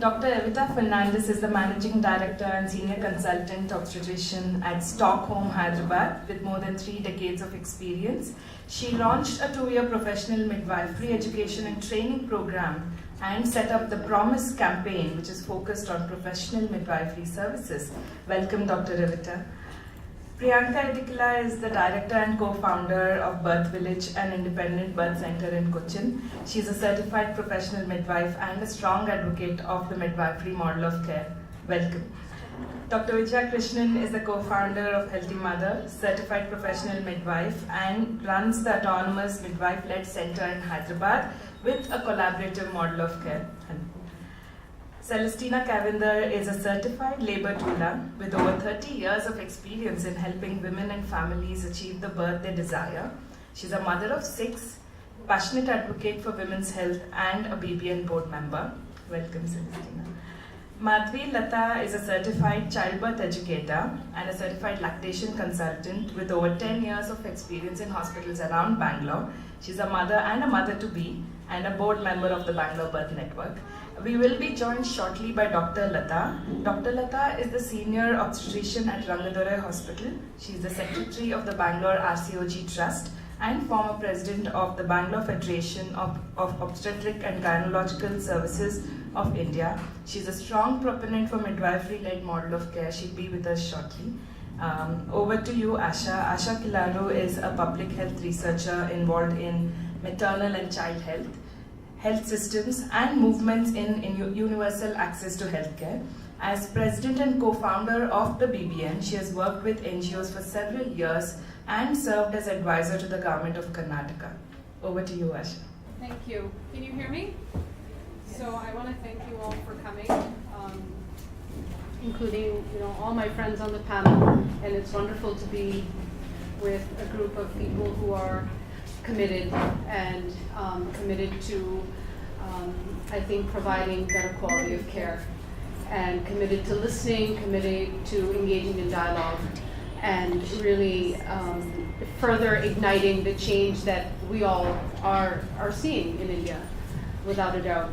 Dr. Evita Fernandez is the Managing Director and Senior Consultant Obstetrician at Stockholm, Hyderabad, with more than 3 decades of experience. She launched a 2-year professional midwifery education and training program and set up the Promise campaign, which is focused on professional midwifery services. Welcome, Dr. Evita. Priyanka Edikila is the director and co-founder of Birth Village, an independent birth center in Cochin. She is a certified professional midwife and a strong advocate of the midwifery model of care. Welcome. Dr. Vijaya Krishnan is the co-founder of Healthy Mother, certified professional midwife, and runs the autonomous midwife-led center in Hyderabad with a collaborative model of care. Celestina Cavender is a certified labor doula with over 30 years of experience in helping women and families achieve the birth they desire. She's a mother of 6, passionate advocate for women's health, and a BBN board member. Welcome, Celestina. Madhvi Lata is a certified childbirth educator and a certified lactation consultant with over 10 years of experience in hospitals around Bangalore. She's a mother and a mother-to-be and a board member of the Bangalore Birth Network. We will be joined shortly by Dr. Lata. Dr. Lata is the senior obstetrician at Rangadore Hospital. She is the secretary of the Bangalore RCOG Trust and former president of the Bangalore Federation of Obstetric and Gynecological Services of India. She's a strong proponent for midwifery-led model of care. She'll be with us shortly. Over to you, Asha. Asha Kilaro is a public health researcher involved in maternal and child health systems and movements in universal access to healthcare. As president and co-founder of the BBN, she has worked with NGOs for several years and served as advisor to the government of Karnataka. Over to you, Asha. Thank you. Can you hear me? Yes. So I want to thank you all for coming, including all my friends on the panel. And it's wonderful to be with a group of people who are committed and committed to, I think, providing better quality of care, and committed to listening, committed to engaging in dialogue, and really further igniting the change that we all are seeing in India, without a doubt.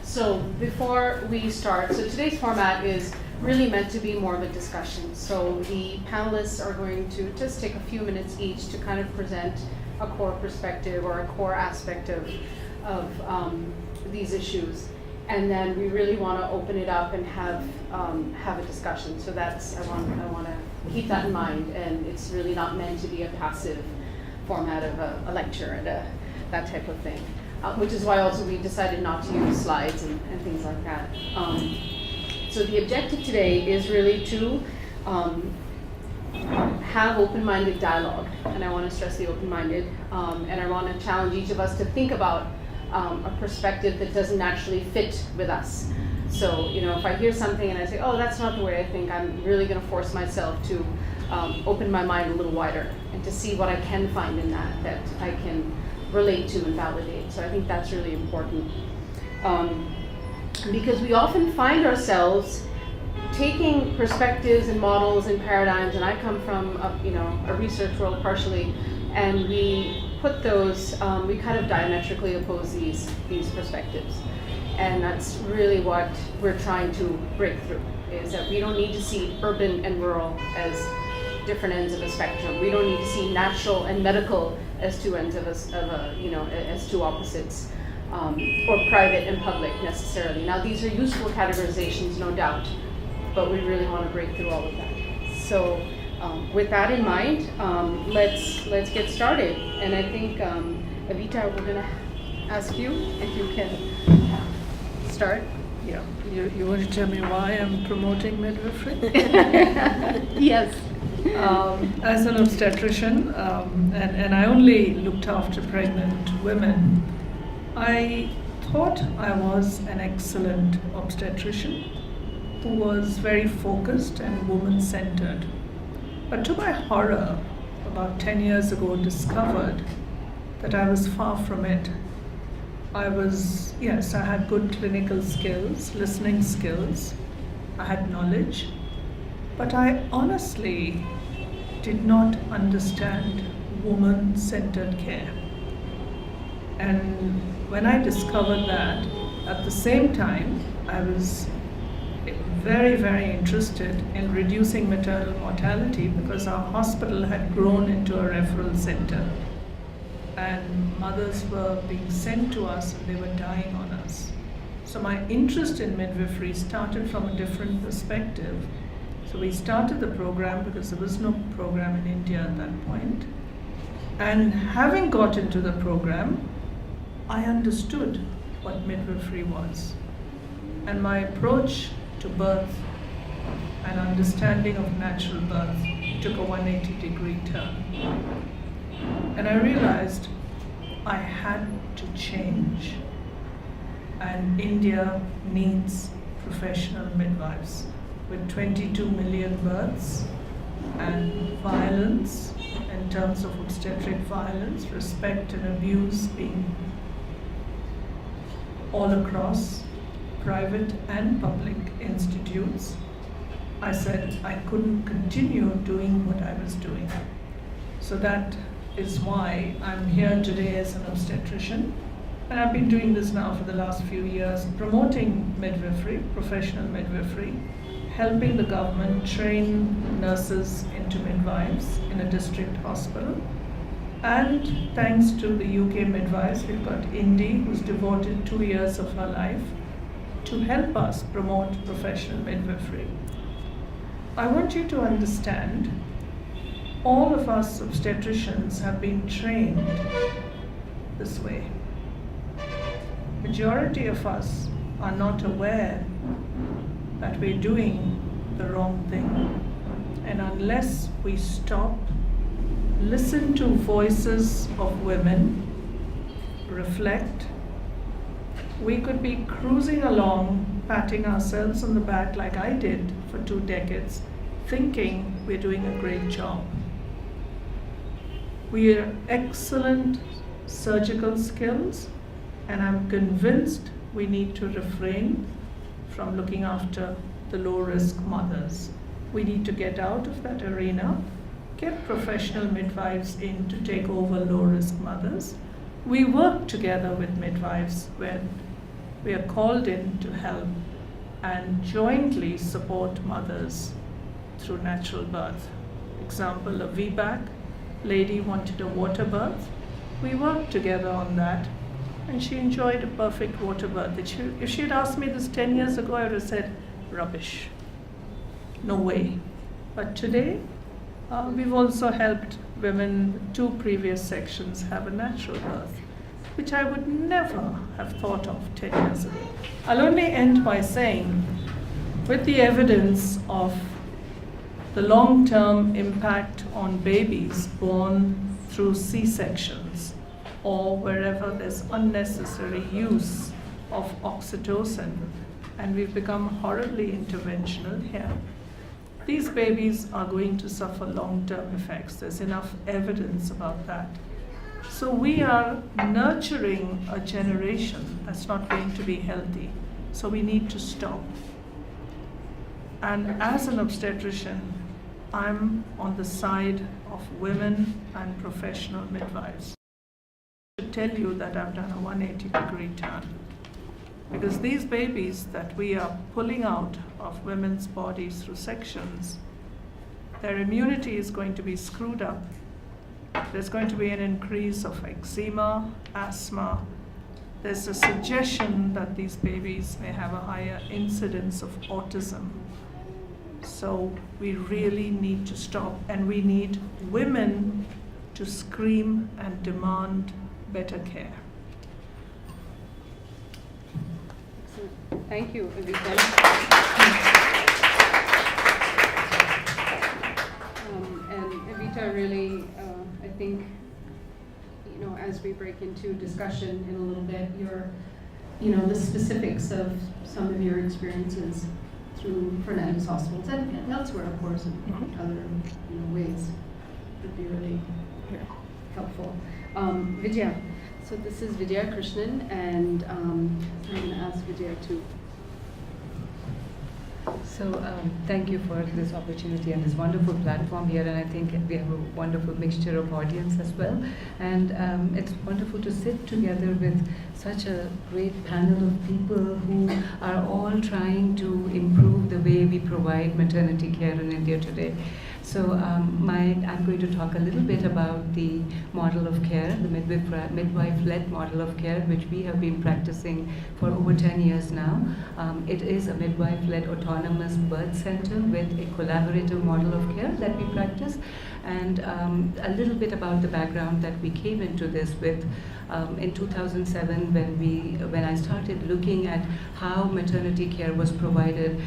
So before we start, so today's format is really meant to be more of a discussion. So the panelists are going to just take a few minutes each to kind of present a core perspective or a core aspect of these issues, and then we really want to open it up and have a discussion. So that's I want to keep that in mind, and it's really not meant to be a passive format of a lecture and that type of thing, which is why also we decided not to use slides and things like that. So the objective today is really to have open-minded dialogue, and I want to stress the open-minded, and I want to challenge each of us to think about a perspective that doesn't naturally fit with us. So, if I hear something and I say, oh, that's not the way I think, I'm really going to force myself to open my mind a little wider and to see what I can find in that I can relate to and validate. So I think that's really important. Because we often find ourselves taking perspectives and models and paradigms, and I come from a research world partially, and we put those, we kind of diametrically oppose these perspectives. And that's really what we're trying to break through, is that we don't need to see urban and rural as different ends of a spectrum. We don't need to see natural and medical as two ends as two opposites, or private and public necessarily. Now these are useful categorizations, no doubt, but we really want to break through all of that. So with that in mind, let's get started. And I think, Evita, we're going to ask you if you can start. Yeah, you want to tell me why I'm promoting midwifery? Yes. As an obstetrician, and I only looked after pregnant women, I thought I was an excellent obstetrician who was very focused and woman-centered. But to my horror, about 10 years ago, discovered that I was far from it. I had good clinical skills, listening skills, I had knowledge, but I honestly did not understand woman-centered care. And when I discovered that, at the same time, I was very, very interested in reducing maternal mortality because our hospital had grown into a referral center and mothers were being sent to us and they were dying on us. So my interest in midwifery started from a different perspective. So we started the program because there was no program in India at that point. And having got into the program, I understood what midwifery was. And my approach to birth and understanding of natural birth took a 180-degree turn. And I realized I had to change. And India needs professional midwives. With 22 million births and violence in terms of obstetric violence, respect and abuse being all across private and public institutes, I said I couldn't continue doing what I was doing. So that is why I'm here today as an obstetrician. And I've been doing this now for the last few years, promoting midwifery, professional midwifery, helping the government train nurses into midwives in a district hospital. And thanks to the UK midwives, we've got Indy, who's devoted 2 years of her life to help us promote professional midwifery. I want you to understand, all of us obstetricians have been trained this way. Majority of us are not aware that we're doing the wrong thing. And unless we stop, listen to voices of women, reflect, we could be cruising along, patting ourselves on the back like I did for 2 decades, thinking we're doing a great job. We are excellent surgical skills, and I'm convinced we need to refrain from looking after the low-risk mothers. We need to get out of that arena, get professional midwives in to take over low-risk mothers. We work together with midwives when we are called in to help and jointly support mothers through natural birth. Example, a VBAC lady wanted a water birth. We worked together on that, and she enjoyed a perfect water birth. If she had asked me this 10 years ago, I would have said, rubbish, no way. But today, we've also helped women, 2 previous sections have a natural birth, which I would never have thought of 10 years ago. I'll only end by saying, with the evidence of the long-term impact on babies born through C-sections, or wherever there's unnecessary use of oxytocin, and we've become horribly interventional here. These babies are going to suffer long-term effects. There's enough evidence about that. So we are nurturing a generation that's not going to be healthy. So we need to stop. And as an obstetrician, I'm on the side of women and professional midwives. To tell you that I've done a 180-degree turn. Because these babies that we are pulling out of women's bodies through sections, their immunity is going to be screwed up. There's going to be an increase of eczema, asthma. There's a suggestion that these babies may have a higher incidence of autism. So we really need to stop, and we need women to scream and demand better care. Excellent. Thank you, Evita. And Evita, really, I think, as we break into discussion in a little bit, the specifics of some of your experiences through Fernandez hospitals and elsewhere, of course, in other ways would be really helpful. Vidya. So this is Vidya Krishnan, and I'm going to ask Vidya to So thank you for this opportunity and this wonderful platform here, and I think we have a wonderful mixture of audience as well. And it's wonderful to sit together with such a great panel of people who are all trying to improve the way we provide maternity care in India today. So I'm going to talk a little bit about the model of care, the midwife-led model of care, which we have been practicing for over 10 years now. It is a midwife-led autonomous birth center with a collaborative model of care that we practice. And a little bit about the background that we came into this with. In 2007, when I started looking at how maternity care was provided,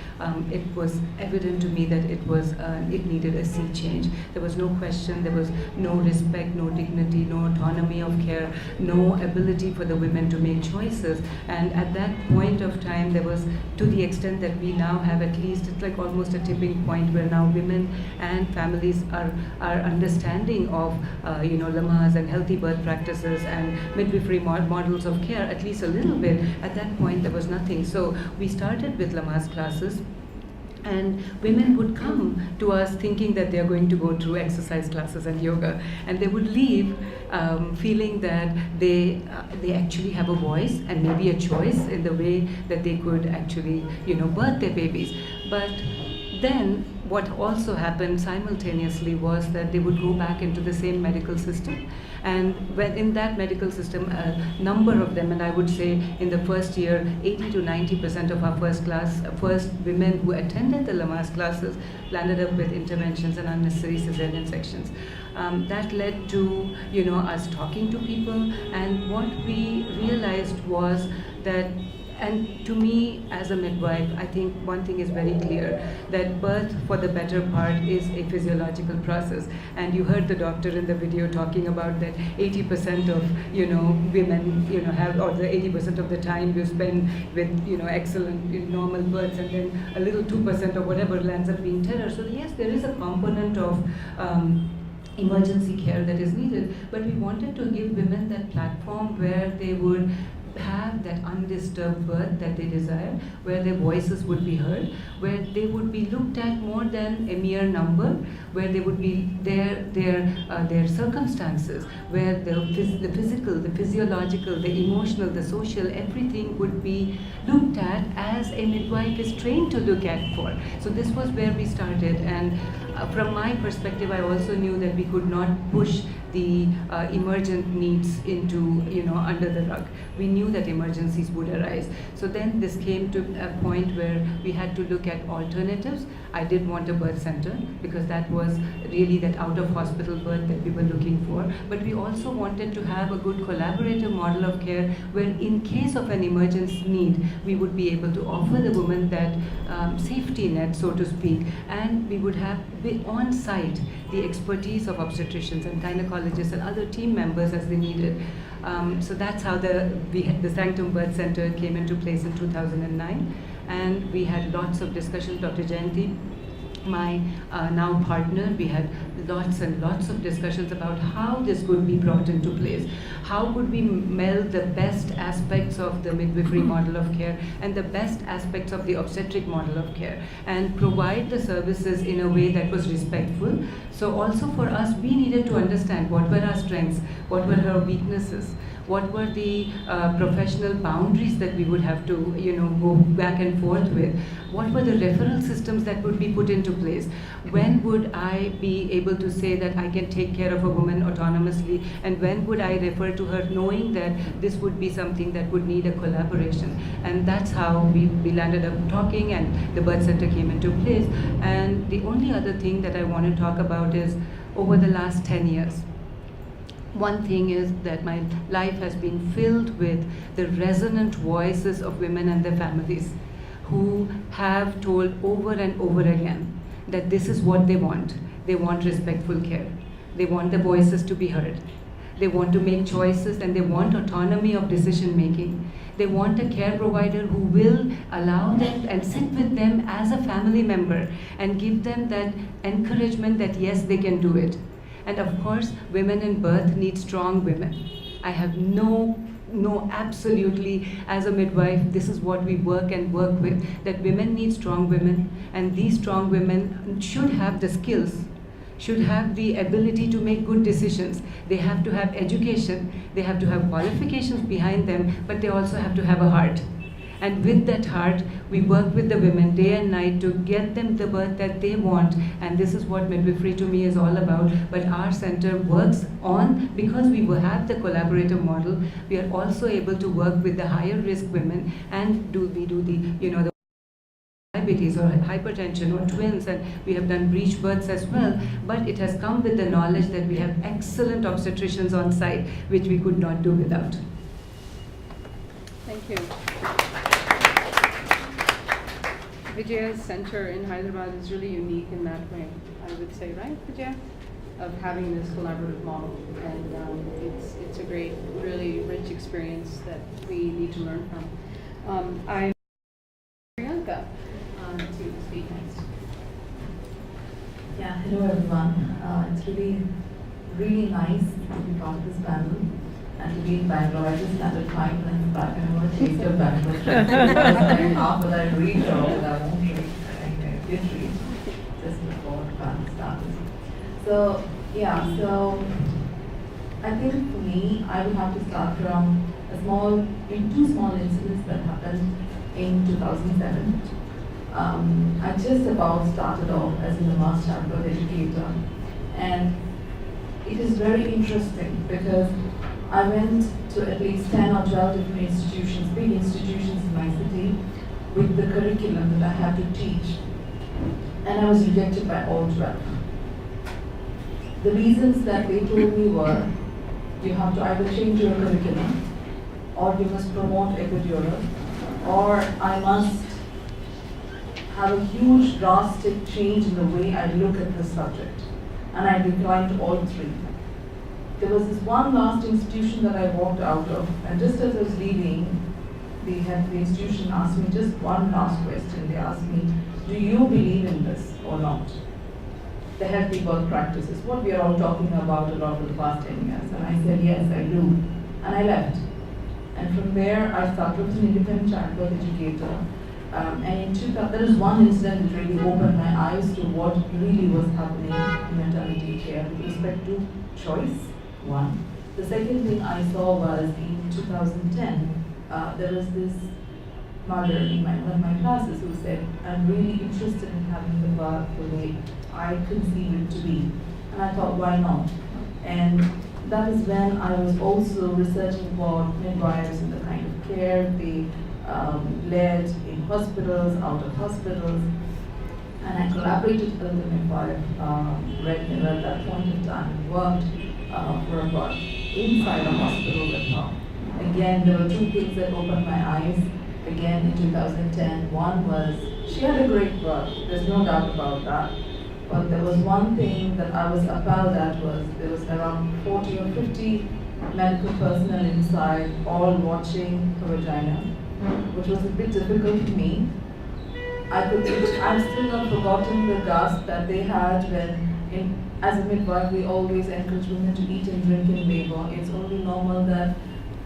it was evident to me that it needed a sea change. There was no question, there was no respect, no dignity, no autonomy of care, no ability for the women to make choices. And at that point of time, there was, to the extent that we now have at least, it's like almost a tipping point where now women and families are understanding of lamas and healthy birth practices and midwifery models of care, at least a little bit. At that point, there was nothing. So we started with lamas classes, and women would come to us thinking that they're going to go through exercise classes and yoga, and they would leave feeling that they actually have a voice and maybe a choice in the way that they could actually birth their babies. But then what also happened simultaneously was that they would go back into the same medical system. And when in that medical system, a number of them, and I would say in the first year, 80 to 90% of our first women who attended the Lamas classes landed up with interventions and unnecessary cesarean sections. That led to us talking to people, and what we realized was that, and to me as a midwife, I think one thing is very clear, that birth for the better part is a physiological process. And you heard the doctor in the video talking about that 80% of women have, or the 80% of the time you spend with excellent normal births, and then a little 2% or whatever lands up being terror. So yes, there is a component of emergency care that is needed, but we wanted to give women that platform where they would have that undisturbed birth that they desire, where their voices would be heard, where they would be looked at more than a mere number, where they would be their circumstances, where the physical, the physiological, the emotional, the social, everything would be looked at as a midwife is trained to look at for. So this was where we started, and from my perspective, I also knew that we could not push the emergent needs into under the rug. We knew that emergencies would arise. So then this came to a point where we had to look at alternatives. I did want a birth center because that was really that out of hospital birth that we were looking for. But we also wanted to have a good collaborative model of care where in case of an emergency need, we would be able to offer the woman that safety net, so to speak, and we would have on site the expertise of obstetricians and gynecologists and other team members as they needed. So that's how the Sanctum Birth Center came into place in 2009, and we had lots of discussions. Dr. Jayanti, my now partner, we had lots and lots of discussions about how this could be brought into place. How could we meld the best aspects of the midwifery model of care and the best aspects of the obstetric model of care and provide the services in a way that was respectful. So also for us, we needed to understand what were our strengths, what were our weaknesses, what were the professional boundaries that we would have to go back and forth with, what were the referral systems that would be put into place, when would I be able to say that I can take care of a woman autonomously, and when would I refer to her knowing that this would be something that would need a collaboration. And that's how we landed up talking, and the birth center came into place. And the only other thing that I want to talk about is over the last 10 years. One thing is that my life has been filled with the resonant voices of women and their families who have told over and over again that this is what they want. They want respectful care. They want their voices to be heard. They want to make choices, and they want autonomy of decision making. They want a care provider who will allow them and sit with them as a family member and give them that encouragement that yes, they can do it. And of course, women in birth need strong women. I have no know absolutely as a midwife, this is what we work with, that women need strong women, and these strong women should have the skills, should have the ability to make good decisions. They have to have education, they have to have qualifications behind them, but they also have to have a heart. And with that heart, we work with the women day and night to get them the birth that they want. And this is what midwifery to me is all about. But our center works on, because we will have the collaborative model, we are also able to work with the higher risk women, and we do the, the diabetes or hypertension or twins, and we have done breech births as well. But it has come with the knowledge that we have excellent obstetricians on site, which we could not do without. Thank you. Vijaya's center in Hyderabad is really unique in that way, I would say, right, Vijaya? Of having this collaborative model, and it's a great, really rich experience that we need to learn from. I'm Priyanka to speak next. Yeah, hello everyone. It's really nice to be part of this panel and to be in Bangalore. I just landed 5 minutes back and I want to taste of Bangalore. I'm half what I read or what I won't read. I did read just before the panel started. So yeah, so I think for me, I would have to start from two small incidents that happened in 2007. I just about started off as an advanced childbirth educator, and it is very interesting because I went to at least 10 or 12 different institutions, big institutions in my city, with the curriculum that I had to teach, and I was rejected by all 12. The reasons that they told me were, you have to either change your curriculum, or you must promote epidural, or I must have a huge drastic change in the way I look at the subject. And I declined all 3. There was this one last institution that I walked out of, and just as I was leaving, the head of the institution asked me just one last question. They asked me, do you believe in this or not? The healthy birth practices, what we are all talking about a lot for the past 10 years. And I said, yes, I do. And I left. And from there, I started as an independent childbirth educator. And in 2000, there was one incident that really opened my eyes to what really was happening in maternity care with respect to choice, one. The second thing I saw was in 2010, there was this mother in one of my classes who said, I'm really interested in having the birth the way I conceive it to be. And I thought, why not? And that is when I was also researching about midwives and the kind of care they led in hospitals, out of hospitals, and I collaborated with the midwife regularly at that point in time, worked for about inside a hospital with her. Again, there were 2 things that opened my eyes again in 2010. One was, she had a great birth, there's no doubt about that. But there was one thing that I was appalled at was, there was around 40 or 50 medical personnel inside, all watching her vagina, which was a bit difficult for me. I've still not forgotten the gasp that they had when, as a midwife, we always encourage women to eat and drink in labor. It's only normal that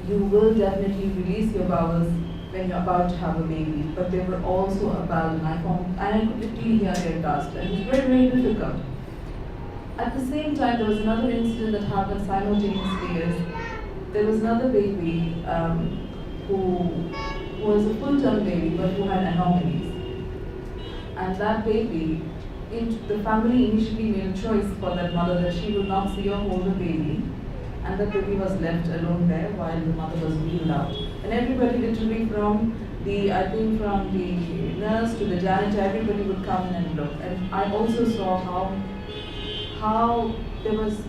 you will definitely release your bowels when you're about to have a baby, but they were also appalled, and I could literally hear their gasp, and it was very, very difficult. At the same time, there was another incident that happened simultaneously. There was another baby who was a full-term baby, but who had anomalies. And that baby, the family initially made a choice for that mother that she will not see or hold the baby, and the baby was left alone there while the mother was wheeled out. And everybody literally from the nurse to the janitor, everybody would come in and look. And I also saw how there was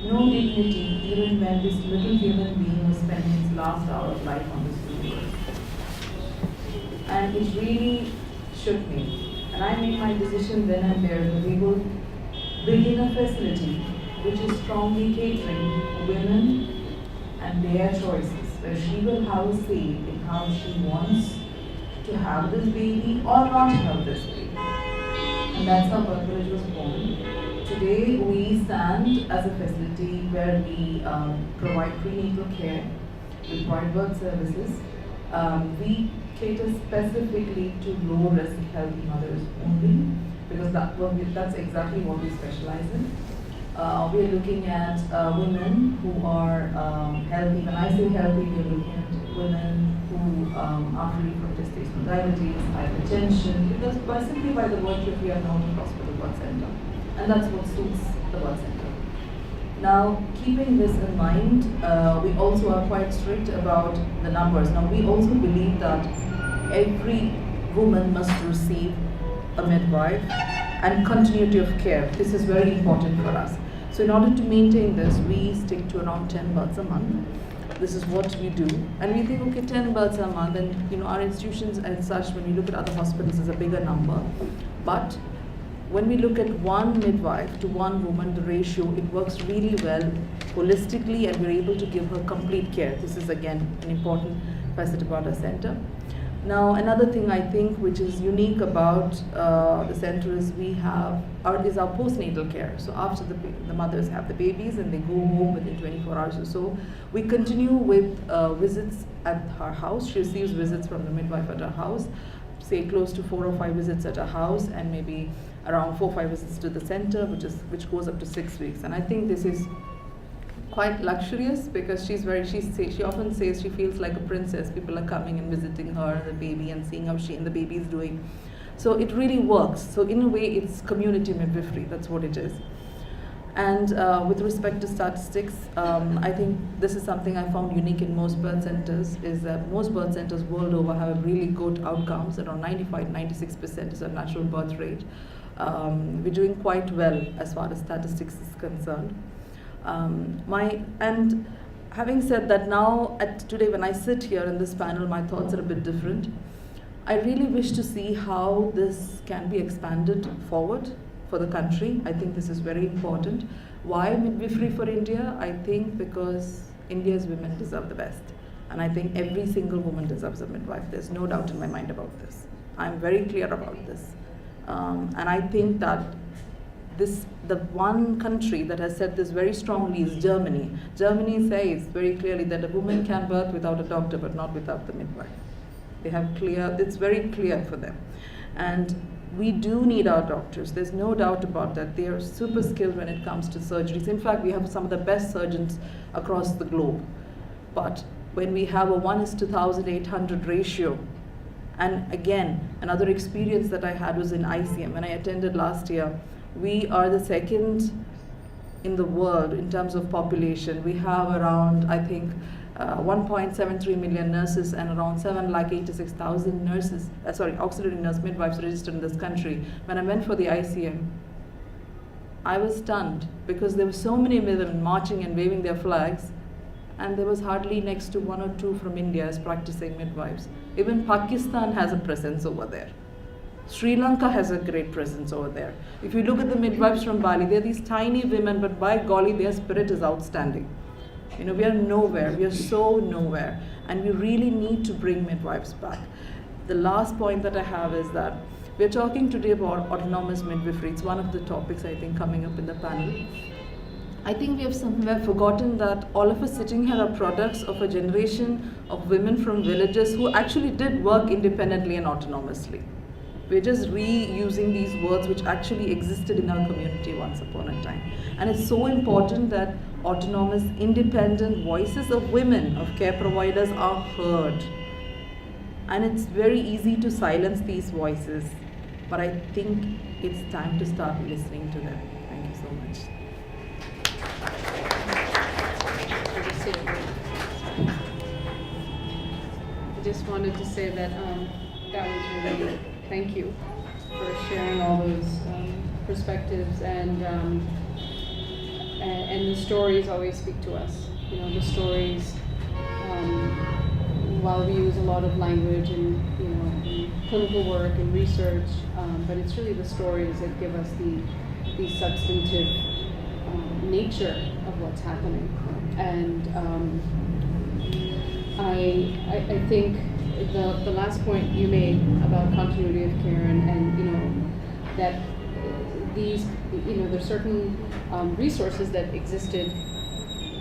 no dignity even when this little human being was spending his last hour of life on this earth. And it really shook me. And I made my decision then and there that we will begin a facility which is strongly catering to women and their choices, where she will have a say in how she wants to have this baby or not have this baby. And that's how Birth Village was born. Today we stand as a facility where we provide prenatal care, with childbirth services, we cater specifically to low-risk healthy mothers only, because that's exactly what we specialize in. We are looking at women who are healthy. When I say healthy, we are looking at women who are free from gestational diabetes, hypertension, because simply by the virtue of we are now a hospital birth center, and that's what suits the birth center. Now, keeping this in mind, we also are quite strict about the numbers. Now, we also believe that every woman must receive a midwife and continuity of care. This is very important for us. So in order to maintain this, we stick to around 10 births a month. This is what we do. And we think, okay, 10 births a month, and our institutions as such, when we look at other hospitals, is a bigger number. But when we look at one midwife to one woman, the ratio, it works really well holistically, and we're able to give her complete care. This is again an important facet about our center. Now, another thing I think which is unique about the center is our postnatal care. So after the mothers have the babies and they go home within 24 hours or so, we continue with visits at her house. She receives visits from the midwife at her house, say close to 4 or 5 visits at her house, and maybe around 4 or 5 visits to the center, which goes up to 6 weeks. And I think this is quite luxurious, because she often says she feels like a princess. People are coming and visiting her and the baby and seeing how she and the baby is doing. So it really works. So in a way, it's community midwifery. That's what it is. And with respect to statistics, I think this is something I found unique in most birth centers, is that most birth centers world over have really good outcomes. Around 95-96% is our natural birth rate. We're doing quite well as far as statistics is concerned. And having said that, now today when I sit here in this panel, my thoughts are a bit different. I really wish to see how this can be expanded forward for the country. I think this is very important. Why midwifery for India? I think because India's women deserve the best. And I think every single woman deserves a midwife. There's no doubt in my mind about this. I'm very clear about this. And I think that the one country that has said this very strongly is Germany. Germany says very clearly that a woman can birth without a doctor, but not without the midwife. It's very clear for them. And we do need our doctors. There's no doubt about that. They are super skilled when it comes to surgeries. In fact, we have some of the best surgeons across the globe. But when we have a 1:1,800 ratio, and again, another experience that I had was in ICM. When I attended last year, we are the second in the world in terms of population. We have around, I think, 1.73 million nurses and around 786,000 auxiliary nurse midwives registered in this country. When I went for the ICM, I was stunned, because there were so many women marching and waving their flags, and there was hardly next to 1 or 2 from India as practicing midwives. Even Pakistan has a presence over there. Sri Lanka has a great presence over there. If you look at the midwives from Bali, they're these tiny women, but by golly, their spirit is outstanding. We are nowhere. We are so nowhere. And we really need to bring midwives back. The last point that I have is that we're talking today about autonomous midwifery. It's one of the topics, I think, coming up in the panel. I think we have somewhere forgotten that all of us sitting here are products of a generation of women from villages who actually did work independently and autonomously. We're just reusing these words which actually existed in our community once upon a time. And it's so important that autonomous, independent voices of women, of care providers, are heard. And it's very easy to silence these voices, but I think it's time to start listening to them. Thank you so much. I just wanted to say that that was really, thank you for sharing all those perspectives, and the stories always speak to us. The stories, while we use a lot of language and in clinical work and research, but it's really the stories that give us the substantive nature of what's happening. And I think the last point you made about continuity of care and that these there's certain resources that existed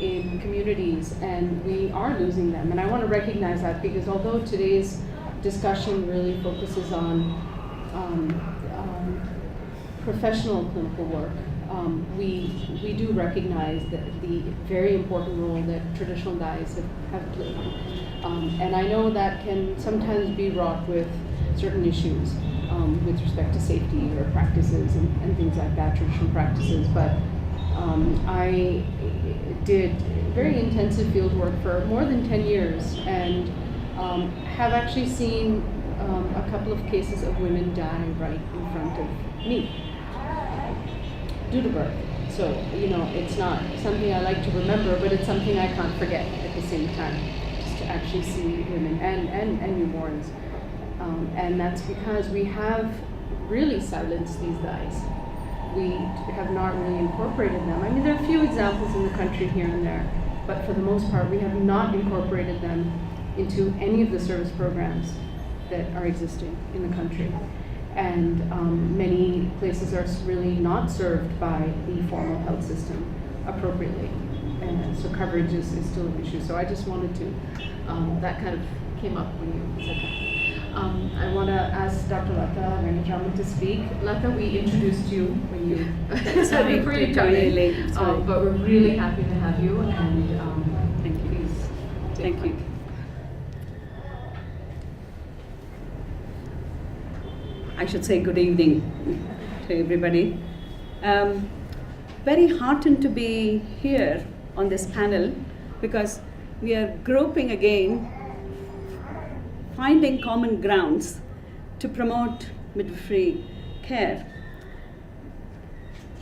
in communities, and we are losing them. And I want to recognize that, because although today's discussion really focuses on professional clinical work, we do recognize the very important role that traditional dyes have played. And I know that can sometimes be wrought with certain issues with respect to safety or practices and things like that, traditional practices. But I did very intensive field work for more than 10 years, and have actually seen a couple of cases of women die right in front of me due to birth. So, you know, it's not something I like to remember, but it's something I can't forget at the same time, just to actually see women and newborns. And that's because we have really silenced these dyes. We have not really incorporated them. I mean, there are a few examples in the country here and there, but for the most part, we have not incorporated them into any of the service programs that are existing in the country. And many places are really not served by the formal health system appropriately. And so coverage is still an issue. So I just wanted to, that kind of came up when you said that. I want to ask Dr. Lata Venkatraman to speak. Lata, we introduced you when you Sorry, before you come really in, late. Sorry. but we're really happy to have you. And Thank you. please, take Thank you. I should say good evening to everybody. Very heartened to be here on this panel, because we are groping again, finding common grounds to promote midwifery care.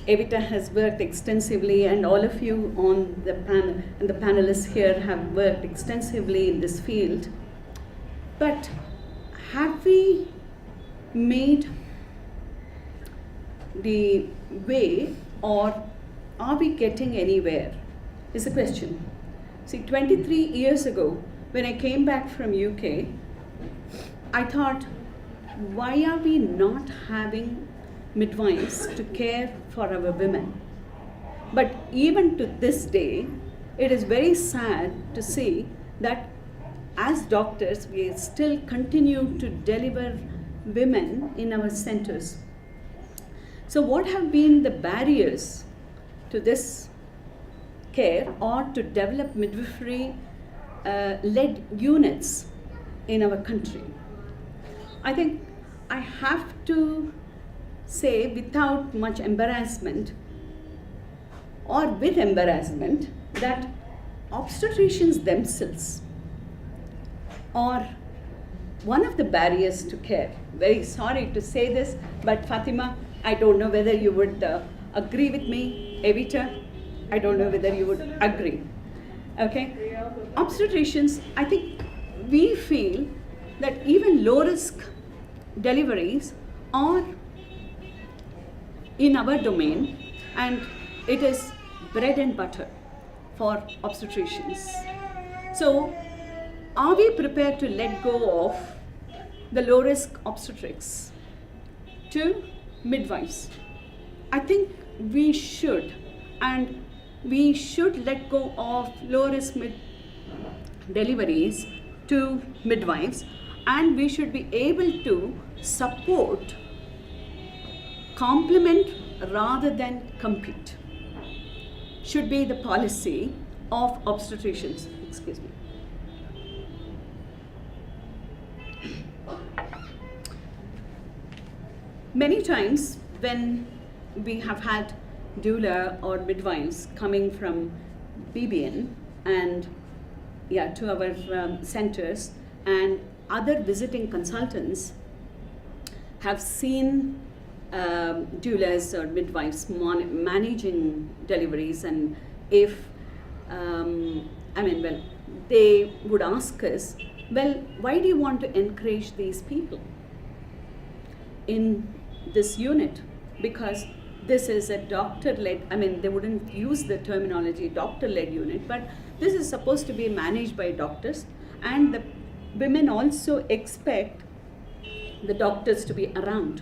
Evita has worked extensively, and all of you on the panel and the panelists here have worked extensively in this field. But have we made the way, or are we getting anywhere, is the question. See, 23 years ago, when I came back from UK, I thought, why are we not having midwives to care for our women? But even to this day, it is very sad to see that as doctors, we still continue to deliver women in our centers. So what have been the barriers to this care, or to develop midwifery led units in our country? I think I have to say, without much embarrassment or with embarrassment, that obstetricians themselves are one of the barriers to care. Very sorry to say this, but Fatima, I don't know whether you would agree with me. Evita, I don't know whether you would agree. Okay? Obstetricians, I think we feel that even low risk deliveries are in our domain, and it is bread and butter for obstetricians. So, are we prepared to let go of the low risk obstetrics to midwives? I think we should, and we should let go of low risk deliveries to midwives, and we should be able to support, complement rather than compete. Should be the policy of obstetricians. Excuse me. Many times when we have had doula or midwives coming from BBN and to our centers, and other visiting consultants have seen doulas or midwives managing deliveries, and if they would ask us, well, why do you want to encourage these people in this unit? Because this is a doctor-led, they wouldn't use the terminology doctor-led unit, but this is supposed to be managed by doctors, and the women also expect the doctors to be around.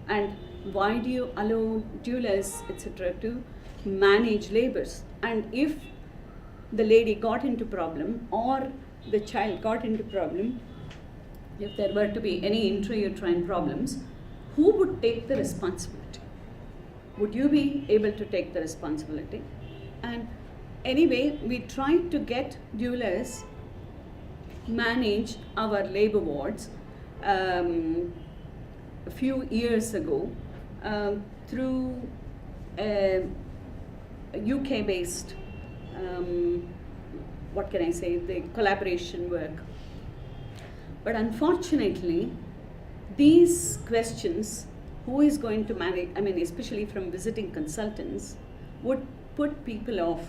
And why do you allow doulas, etc., to manage labors? And if the lady got into problem or the child got into problem, if there were to be any intrauterine problems, who would take the responsibility? Would you be able to take the responsibility? And anyway, we tried to get doulas manage our labor wards a few years ago through a UK-based, what can I say, the collaboration work. But unfortunately, these questions, who is going to manage, I mean, especially from visiting consultants, would put people off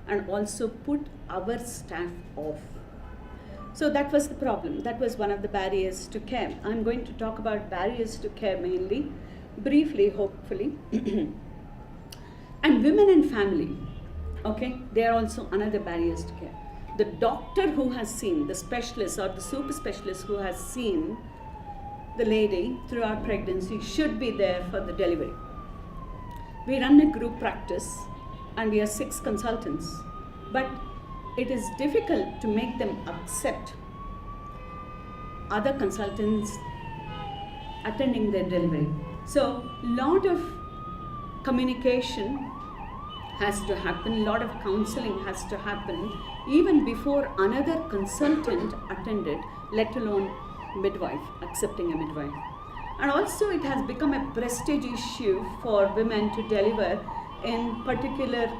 and also put our staff off. So that was the problem. That was one of the barriers to care. I'm going to talk about barriers to care mainly, briefly, hopefully. And women and family, okay, they are also another barriers to care. The doctor who has seen, the specialist or the super specialist who has seen the lady throughout pregnancy should be there for the delivery. We run a group practice and we are 6 consultants, but it is difficult to make them accept other consultants attending their delivery. So lot of communication has to happen, lot of counseling has to happen even before another consultant attended, let alone midwife, accepting a midwife. And also it has become a prestige issue for women to deliver in particular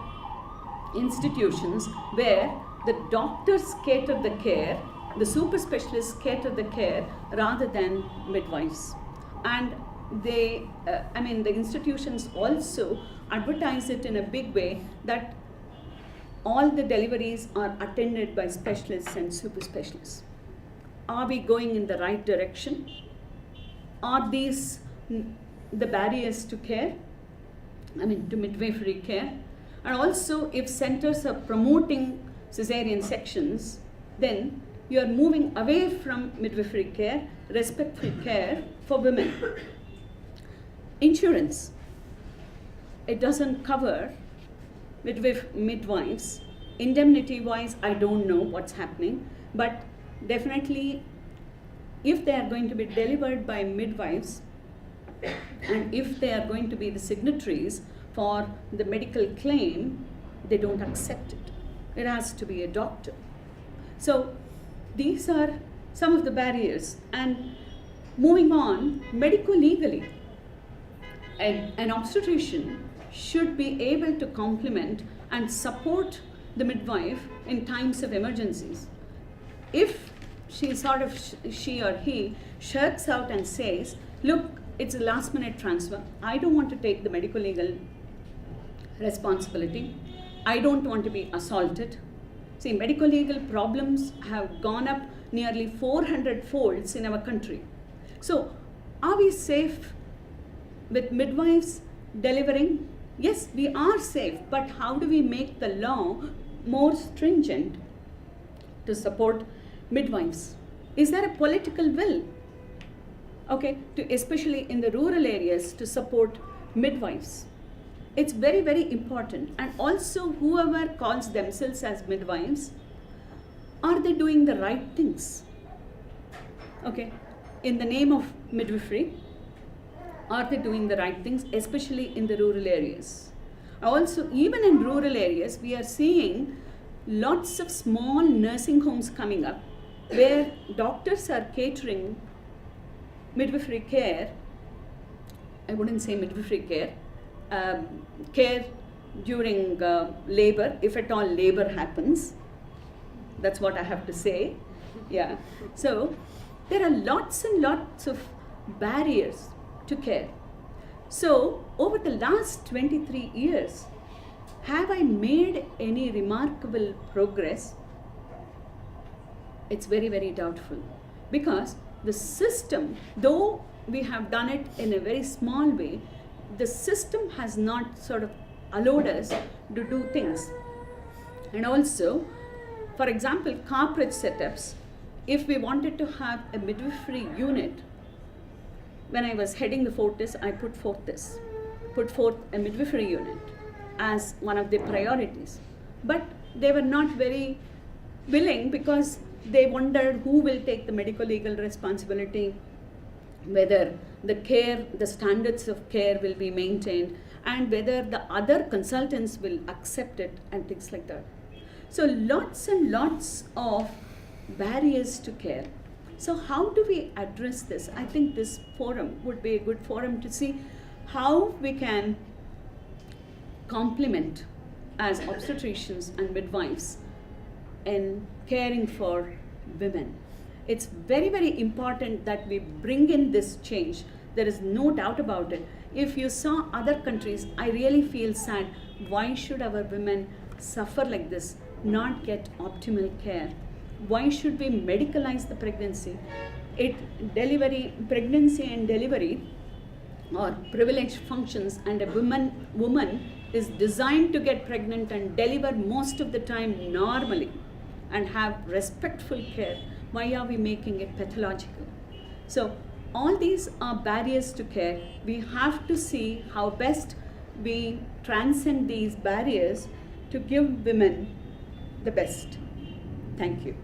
institutions where the doctors cater the care, the super specialists cater the care rather than midwives. And they, the institutions also advertise it in a big way that all the deliveries are attended by specialists and super specialists. Are we going in the right direction? Are these the barriers to care? To midwifery care? And also, if centers are promoting cesarean sections, then you are moving away from midwifery care, respectful care for women. Insurance, it doesn't cover midwives. Indemnity wise, I don't know what's happening, but definitely if they are going to be delivered by midwives and if they are going to be the signatories for the medical claim, they don't accept it. It has to be a doctor. So these are some of the barriers. And moving on, medico-legally, an obstetrician should be able to complement and support the midwife in times of emergencies. If she or he shirks out and says, look, it's a last minute transfer, I don't want to take the medical legal responsibility, I don't want to be assaulted. See, medical legal problems have gone up nearly 400 folds in our country. So are we safe with midwives delivering? Yes, we are safe, but how do we make the law more stringent to support midwives? Is there a political will, especially in the rural areas, to support midwives? It's very, very important. And also, whoever calls themselves as midwives, are they doing the right things? In the name of midwifery, are they doing the right things, especially in the rural areas? Also, even in rural areas, we are seeing lots of small nursing homes coming up where doctors are catering midwifery care. I wouldn't say midwifery care, care during labor, if at all labor happens. That's what I have to say. Yeah. So there are lots and lots of barriers to care. So over the last 23 years, have I made any remarkable progress? It's very, very doubtful, because the system, though we have done it in a very small way, the system has not sort of allowed us to do things. And also, for example, corporate setups, if we wanted to have a midwifery unit, when I was heading the Fortis, I put forth a midwifery unit as one of the priorities. But they were not very willing because they wondered who will take the medical legal responsibility, whether the care, the standards of care will be maintained, and whether the other consultants will accept it and things like that. So lots and lots of barriers to care. So how do we address this? I think this forum would be a good forum to see how we can complement as obstetricians and midwives in caring for women. It's very, very important that we bring in this change. There is no doubt about it. If you saw other countries, I really feel sad. Why should our women suffer like this, not get optimal care? Why should we medicalize the pregnancy? Pregnancy and delivery are privileged functions, and a woman is designed to get pregnant and deliver most of the time normally and have respectful care. Why are we making it pathological? So all these are barriers to care. We have to see how best we transcend these barriers to give women the best. Thank you.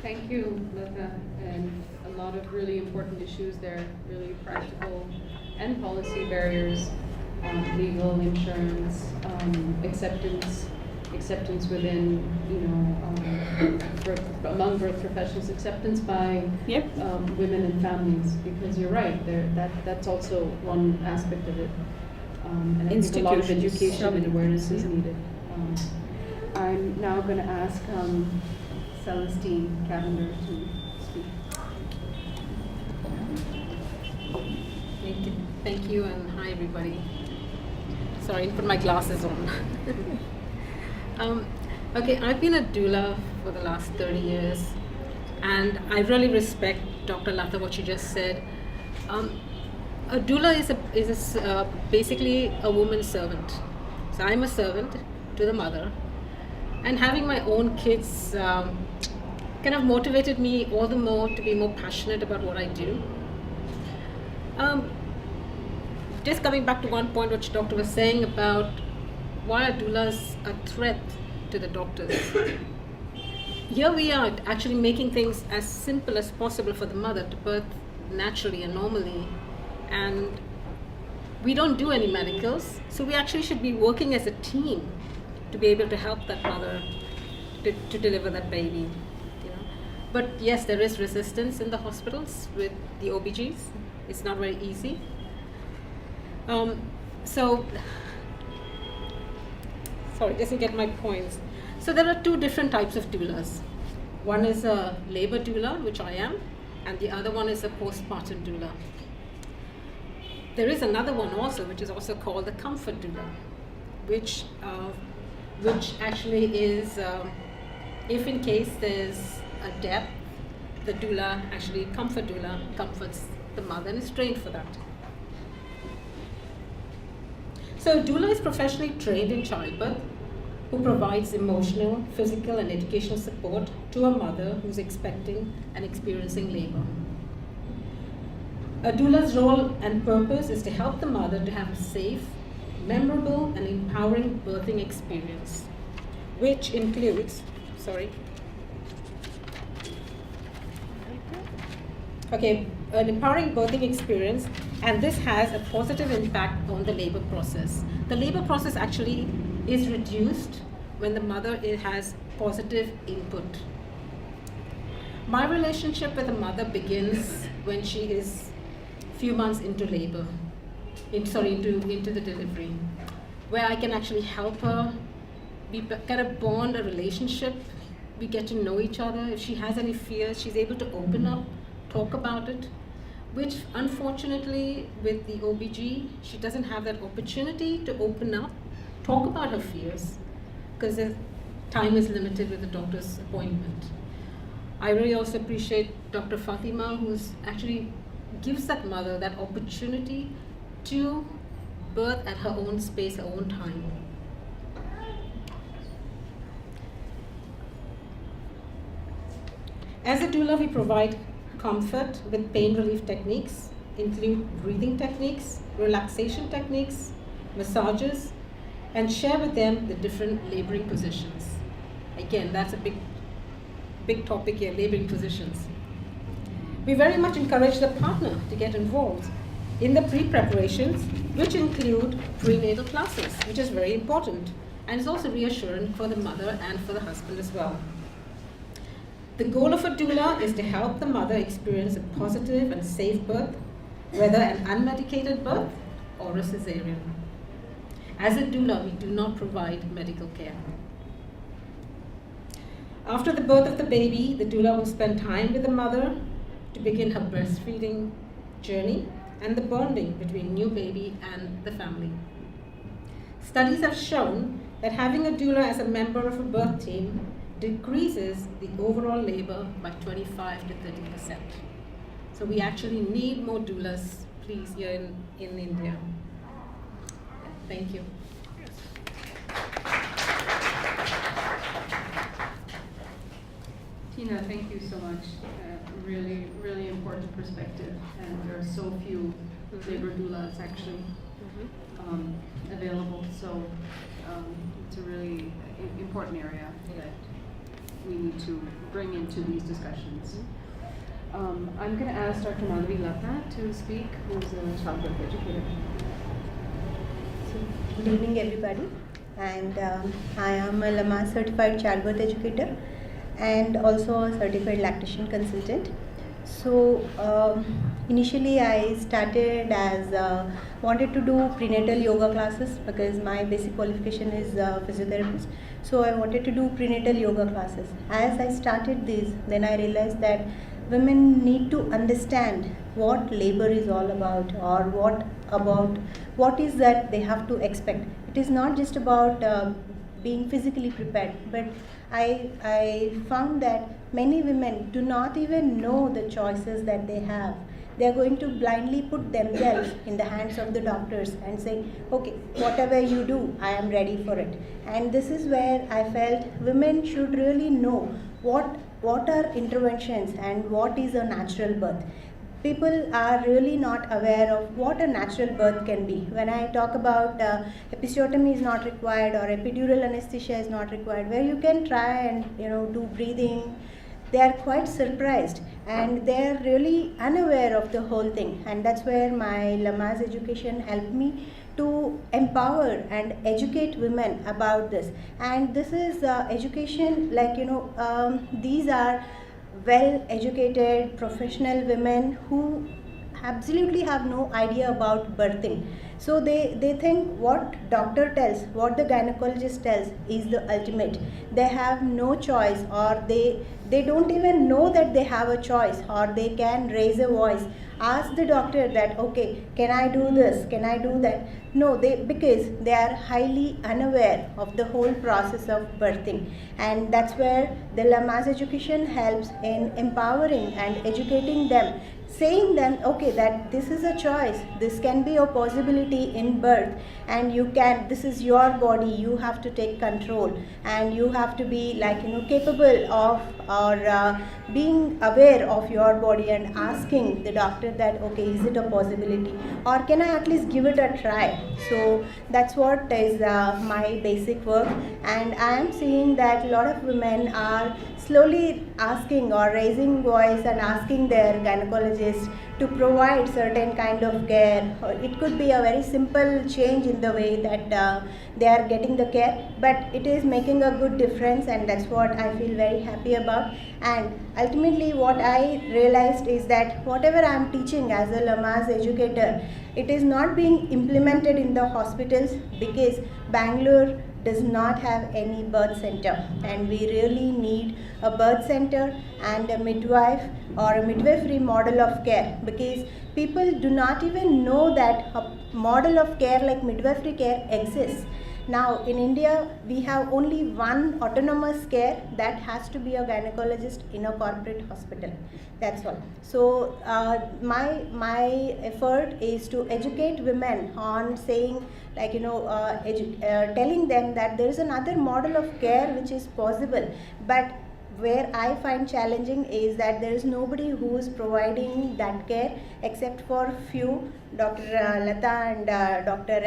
Thank you, Lata, and a lot of really important issues there, really practical and policy barriers, legal, insurance, acceptance within, among birth professionals, acceptance by women and families, because you're right, that's also one aspect of it. And I think a lot of education and awareness is needed. I'm now going to ask Celestine Cavender to speak. Thank you, and hi everybody. Sorry, I didn't put my glasses on. Okay, I've been a doula for the last 30 years, and I really respect Dr. Lata, what she just said. A doula is basically a woman's servant. So I'm a servant to the mother, and having my own kids kind of motivated me all the more to be more passionate about what I do. Just coming back to one point which the doctor was saying about why are doulas a threat to the doctors. Here we are actually making things as simple as possible for the mother to birth naturally and normally, and we don't do any medicals, so we actually should be working as a team to be able to help that mother to deliver that baby. But yes, there is resistance in the hospitals with the OBGs. It's not very easy. Sorry, just to get my points. So there are two different types of doulas. One is a labor doula, which I am, and the other one is a postpartum doula. There is another one also, which is also called the comfort doula, which actually is, if in case there's a death, the doula, actually comfort doula, comforts the mother and is trained for that. So doula is professionally trained in childbirth, who provides emotional, physical and educational support to a mother who's expecting and experiencing labor. A doula's role and purpose is to help the mother to have a safe, memorable and empowering birthing experience, which includes, an empowering birthing experience, and this has a positive impact on the labor process. The labor process actually is reduced when the mother has positive input. My relationship with the mother begins when she is few months into labor, into the delivery, where I can actually help her, we kind of bond a relationship, we get to know each other. If she has any fears, she's able to open up, talk about it, which unfortunately with the OBG, she doesn't have that opportunity to open up, talk about her fears, because the time is limited with the doctor's appointment. I really also appreciate Dr. Fatima, who's actually gives that mother that opportunity to birth at her own space, her own time. As a doula, we provide comfort with pain relief techniques, include breathing techniques, relaxation techniques, massages, and share with them the different laboring positions. Again, that's a big topic here, laboring positions. We very much encourage the partner to get involved in the pre-preparations, which include prenatal classes, which is very important, and is also reassuring for the mother and for the husband as well. The goal of a doula is to help the mother experience a positive and safe birth, whether an unmedicated birth or a cesarean. As a doula, we do not provide medical care. After the birth of the baby, the doula will spend time with the mother to begin her breastfeeding journey and the bonding between new baby and the family. Studies have shown that having a doula as a member of a birth team decreases the overall labor by 25 to 30%. So we actually need more doulas, please, here in India. Thank you. Tina, thank you so much. Really, really important perspective, and there are so few labor doulas actually available. So it's a really important area that we need to bring into these discussions. I'm going to ask Dr. Madhavi Lata to speak, who's a childbirth educator. Good evening, everybody. And I am a Lama certified childbirth educator and also a certified lactation consultant. So initially I started as wanted to do prenatal yoga classes because my basic qualification is physiotherapist. So I wanted to do prenatal yoga classes. As I started these, then I realized that women need to understand what labor is all about, or what is that they have to expect. It is not just about being physically prepared, but I found that many women do not even know the choices that they have. They are going to blindly put themselves in the hands of the doctors and say, okay, whatever you do, I am ready for it. And this is where I felt women should really know what are interventions and what is a natural birth. People are really not aware of what a natural birth can be. When I talk about episiotomy is not required or epidural anesthesia is not required, where you can try and do breathing, they are quite surprised and they are really unaware of the whole thing. And that's where my Lama's education helped me to empower and educate women about this. And this is education, like these are well educated professional women who absolutely have no idea about birthing. So they think what doctor tells, what the gynecologist tells is the ultimate. They have no choice, or they don't even know that they have a choice, or they can raise a voice, ask the doctor that, okay, can I do this, can I do that? No, because they are highly unaware of the whole process of birthing. And that's where the Lama's education helps in empowering and educating them, saying them, okay, that this is a choice, this can be a possibility in birth, and this is your body, you have to take control, and you have to be capable of or being aware of your body and asking the doctor that, okay, is it a possibility, or can I at least give it a try? So that's what is my basic work, and I am seeing that a lot of women are slowly asking or raising voice and asking their gynecologist to provide certain kind of care. Or it could be a very simple change in the way that they are getting the care, but it is making a good difference, and that's what I feel very happy about. And ultimately what I realized is that whatever I am teaching as a Lama's educator, it is not being implemented in the hospitals because Bangalore does not have any birth center, and we really need a birth center and a midwife or a midwifery model of care, because people do not even know that a model of care like midwifery care exists. Now in India we have only one autonomous care, that has to be a gynecologist in a corporate hospital. That's all. So my effort is to educate women on saying, telling them that there is another model of care which is possible, but where I find challenging is that there is nobody who is providing that care except for few, Dr. Lata and Dr.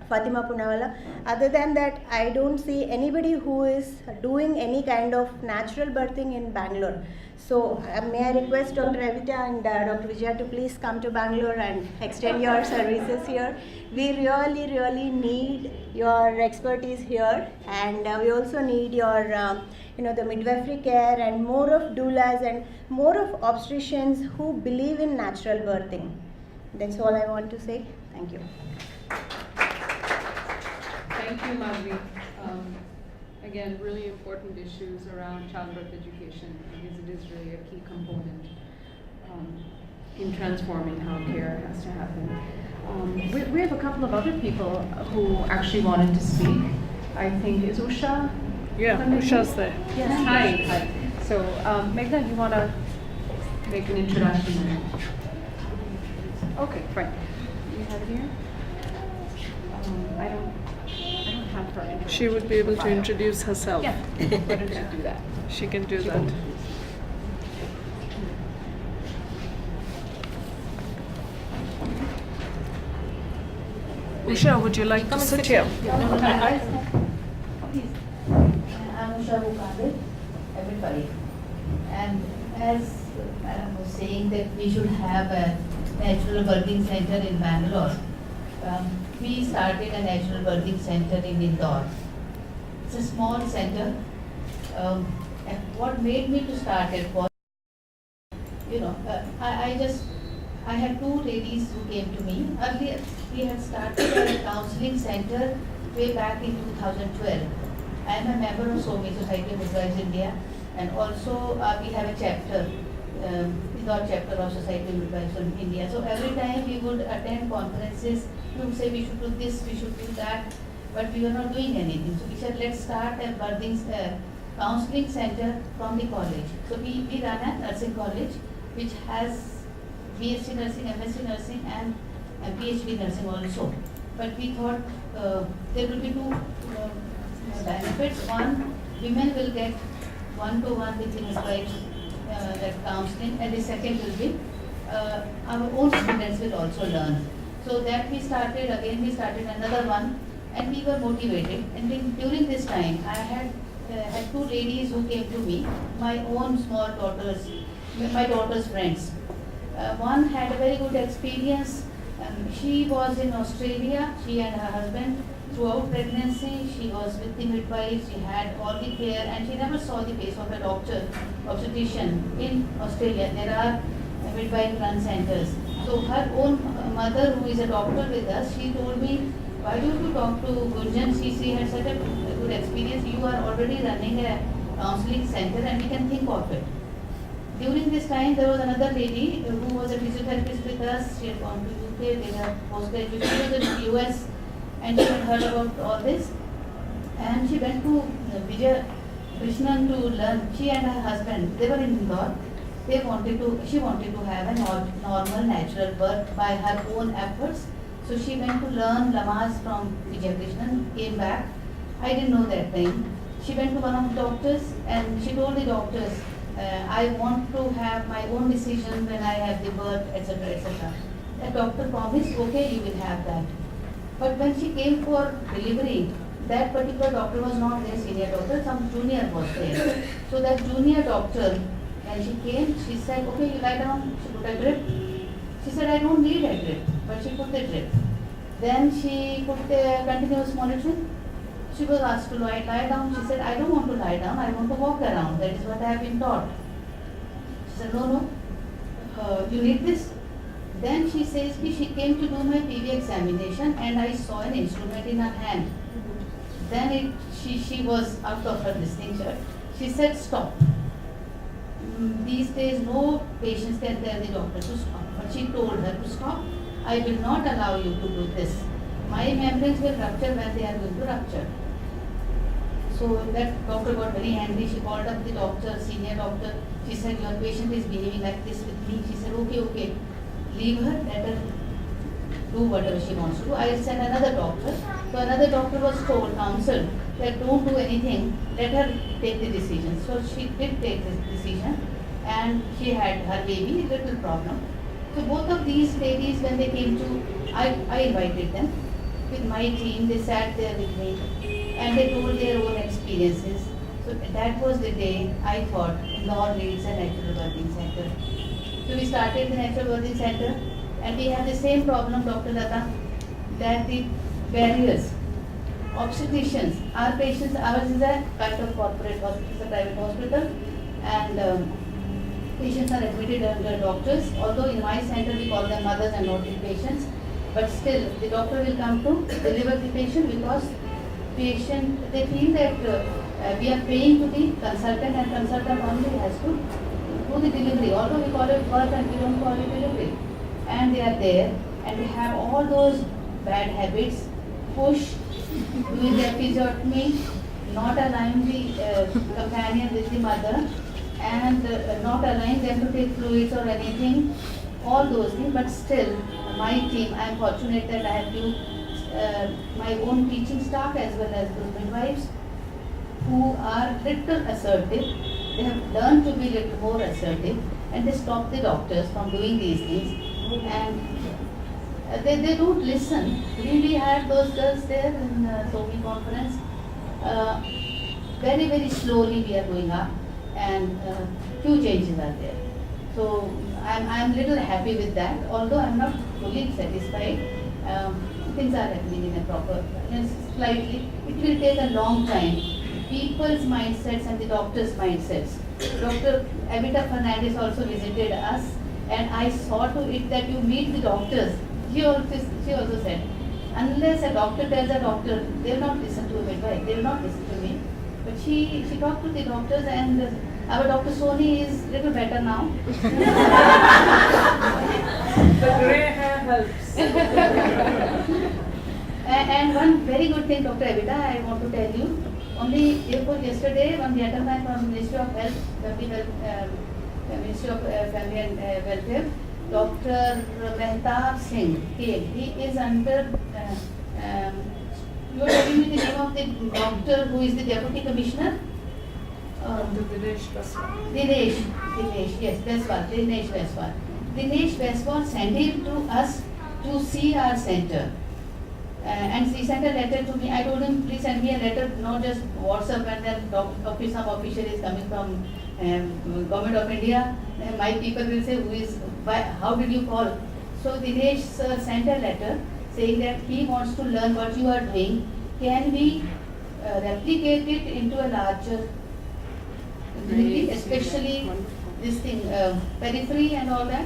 Fatima Punawala. Other than that, I don't see anybody who is doing any kind of natural birthing in Bangalore. So may I request Dr. Evita and Dr. Vijaya to please come to Bangalore and extend your services here. We really need your expertise here, and we also need your the midwifery care and more of doulas and more of obstetricians who believe in natural birthing. That's all I want to say. Thank you. Thank you, Madhvi. Again, really important issues around childbirth education, because it is really a key component in transforming how care has to happen. We have a couple of other people who actually wanted to speak. I think, is Usha? Yeah, Usha's there. Yes, hi. So, Meghna, you want to make an introduction? Okay, fine. You have it here? I don't have her introduction. She would be able to introduce herself. Yeah, why don't you do that? She can do that. Usha, would you like to sit here? I'm Usha Bukande, everybody. And as Madam was saying that we should have a natural birthing center in Bangalore, we started a natural birthing center in Indore. It's a small center. And what made me to start it was, I had two ladies who came to me. Earlier, we had started a counseling center way back in 2012. I am a member of SOMI, Society of Midwives India, and also we have a chapter, Indore chapter of Society of Midwives of India. So every time we would attend conferences, we would say we should do this, we should do that, but we were not doing anything. So we said, let's start a birthing counseling center from the college. So we run a nursing college which has BSc nursing, MSc nursing and PhD nursing also. But we thought there will be two benefits. One, women will get one-to-one with the midwives, that counseling, and the second will be our own students will also learn. So that we started another one, and we were motivated. And then during this time, I had two ladies who came to me, my own small daughters, my daughter's friends. One had a very good experience. She was in Australia, she and her husband. Throughout pregnancy, she was with the midwife, she had all the care, and she never saw the face of a doctor, obstetrician in Australia. There are midwife-run centers. So her own mother, who is a doctor with us, she told me, why don't you talk to Gunjan? She had such a good experience. You are already running a counseling center and we can think of it. During this time, there was another lady who was a physiotherapist with us. She had gone to UK, they were postgraduate, she was in the US, and she had heard about all this. And she went to Vijay Krishnan to learn. She and her husband, they were in Indore. She wanted to have a normal natural birth by her own efforts. So she went to learn Lamas from Vijay Krishnan, came back. I didn't know that time. She went to one of the doctors and she told the doctors, I want to have my own decision when I have the birth, etc., etc. The doctor promised, okay, you will have that. But when she came for delivery, that particular doctor was not their senior doctor, some junior was there. So that junior doctor, when she came, she said, okay, you lie down. She put a drip. She said, I don't need a drip, but she put the drip. Then she put the continuous monitoring. She was asked to lie down. She said, I don't want to lie down, I want to walk around. That is what I have been taught. She said, no, you need this. Then she says, she came to do my PV examination and I saw an instrument in her hand. Then she was out of her distinction. She said, stop. These days, no patients can tell the doctor to stop. But she told her to stop. I will not allow you to do this. My membranes will rupture when they are going to rupture. So that doctor got very angry. She called up the doctor, senior doctor. She said, your patient is behaving like this with me. She said, okay, leave her, let her do whatever she wants to do. I will send another doctor. So another doctor was told, counseled, that don't do anything, let her take the decision. So she did take the decision, and she had her baby, little problem. So both of these ladies, when they came to, I invited them with my team, they sat there with me, and they told their own experiences. So that was the day I thought, Indore needs a natural birthing center. So we started the natural birthing center, and we have the same problem, Dr. Lata, that the barriers, obstetricians, our patients, ours is a kind of corporate hospital, it's a private hospital, and patients are admitted under doctors, although in my center we call them mothers and not patients, but still the doctor will come to deliver the patient because patient, they feel that we are paying to the consultant and consultant only has to do the delivery, although we call it birth and we don't call it delivery. And they are there and they have all those bad habits, push, doing the episiotomy, not allowing the companion with the mother, and not allowing them to take fluids or anything, all those things. But still, my team, I am fortunate that I have my own teaching staff as well as those midwives who are little assertive. They have learned to be little more assertive, and they stop the doctors from doing these things. And they don't listen. We had those girls there in SOMI conference. Very, very slowly we are going up, and few changes are there. So I'm little happy with that, although I'm not fully satisfied. Things are happening in a proper, slightly. It will take a long time. People's mindsets and the doctor's mindsets. Dr. Evita Fernandez also visited us, and I saw to it that you meet the doctors. She also said, unless a doctor tells a doctor, they will not listen to a midwife, they will not listen to me. But she talked to the doctors, and our Dr. Soni is little better now. The grey hair helps. And one very good thing, Dr. Evita, I want to tell you. Only yesterday, one gentleman from Ministry of Health, Ministry of Family and Welfare, Dr. Mehtab Singh came. He is under, you are telling me the name of the doctor who is the Deputy Commissioner? Dinesh Baswal. Dinesh Baswal. Dinesh Baswal sent him to us to see our center. And he sent a letter to me. I told him, please send me a letter, not just WhatsApp, and then some official is coming from Government of India. My people will say, how did you call? So Dinesh sir sent a letter saying that he wants to learn what you are doing. Can we replicate it into a larger community, especially this thing, periphery and all that.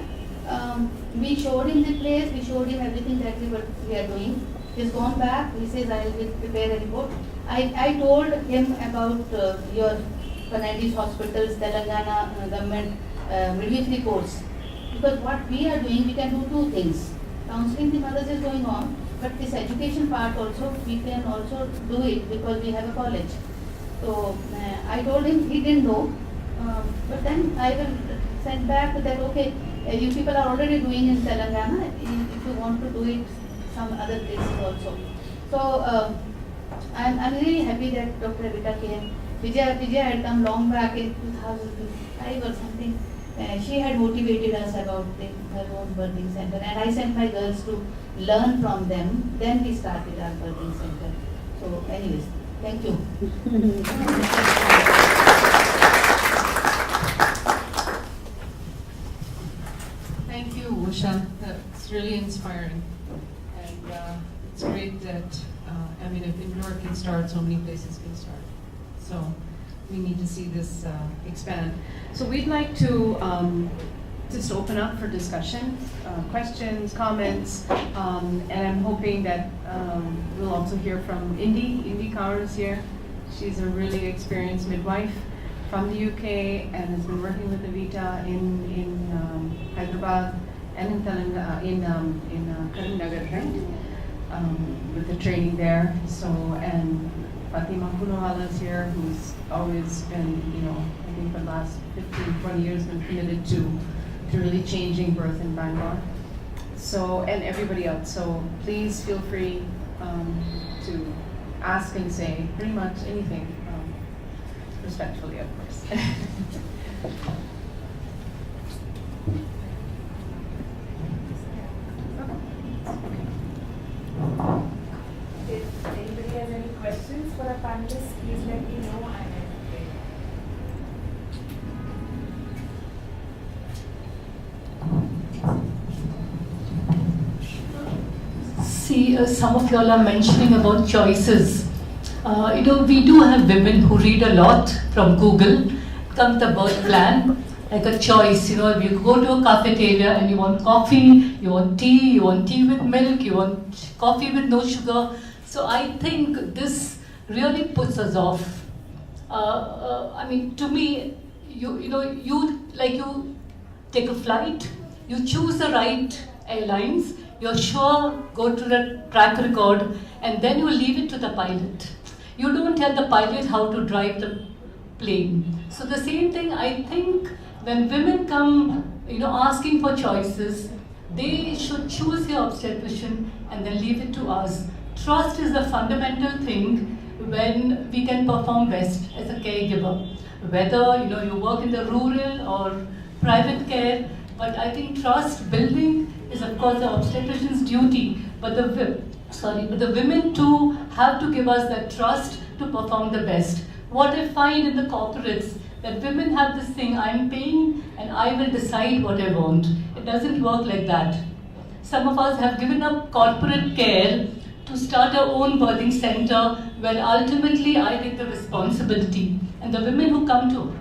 We showed him the place, we showed him everything that we are doing. He's gone back, he says, I will prepare a report. I told him about your Fernandez hospitals, Telangana government midwifery course. Because what we are doing, we can do two things. Counseling the mothers is going on, but this education part also, we can also do it because we have a college. So I told him, he didn't know, but then I will send back that, okay, you people are already doing in Telangana, if you want to do it some other places also. So I'm really happy that Dr. Evita came. Vijaya had come long back in 2005 or something. She had motivated us about her own birthing center, and I sent my girls to learn from them. Then we started our birthing center. So anyways, thank you. Thank you, Usha. That's really inspiring. And it's great that, if Indore can start, so many places can start. So we need to see this expand. So we'd like to just open up for discussion, questions, comments, and I'm hoping that we'll also hear from Indy Kaur is here. She's a really experienced midwife from the UK and has been working with Evita in Hyderabad and in Telangana, in Karimnagar, right? With the training there. So, and Fatima Punawala is here, who's always been, I think for the last 15, 20 years been committed to really changing birth in Bangalore. So, and everybody else. So please feel free to ask and say pretty much anything, respectfully, of course. If anybody has any questions for our panelists, please let me know. See, some of y'all are mentioning about choices. We do have women who read a lot from Google, comes the birth plan, like a choice. If you go to a cafeteria and you want coffee, you want tea with milk, you want coffee with no sugar. So I think this really puts us off. To me, you take a flight, you choose the right airlines, you're sure go to the track record, and then you leave it to the pilot. You don't tell the pilot how to drive the plane. So the same thing, I think, when women come, asking for choices, they should choose their obstetrician and then leave it to us. Trust is the fundamental thing when we can perform best as a caregiver. Whether you work in the rural or private care, but I think trust building is of course the obstetrician's duty. But the women too have to give us that trust to perform the best. What I find in the corporates, that women have this thing, I'm paying and I will decide what I want. It doesn't work like that. Some of us have given up corporate care to start our own birthing center, where ultimately I take the responsibility. And the women who come to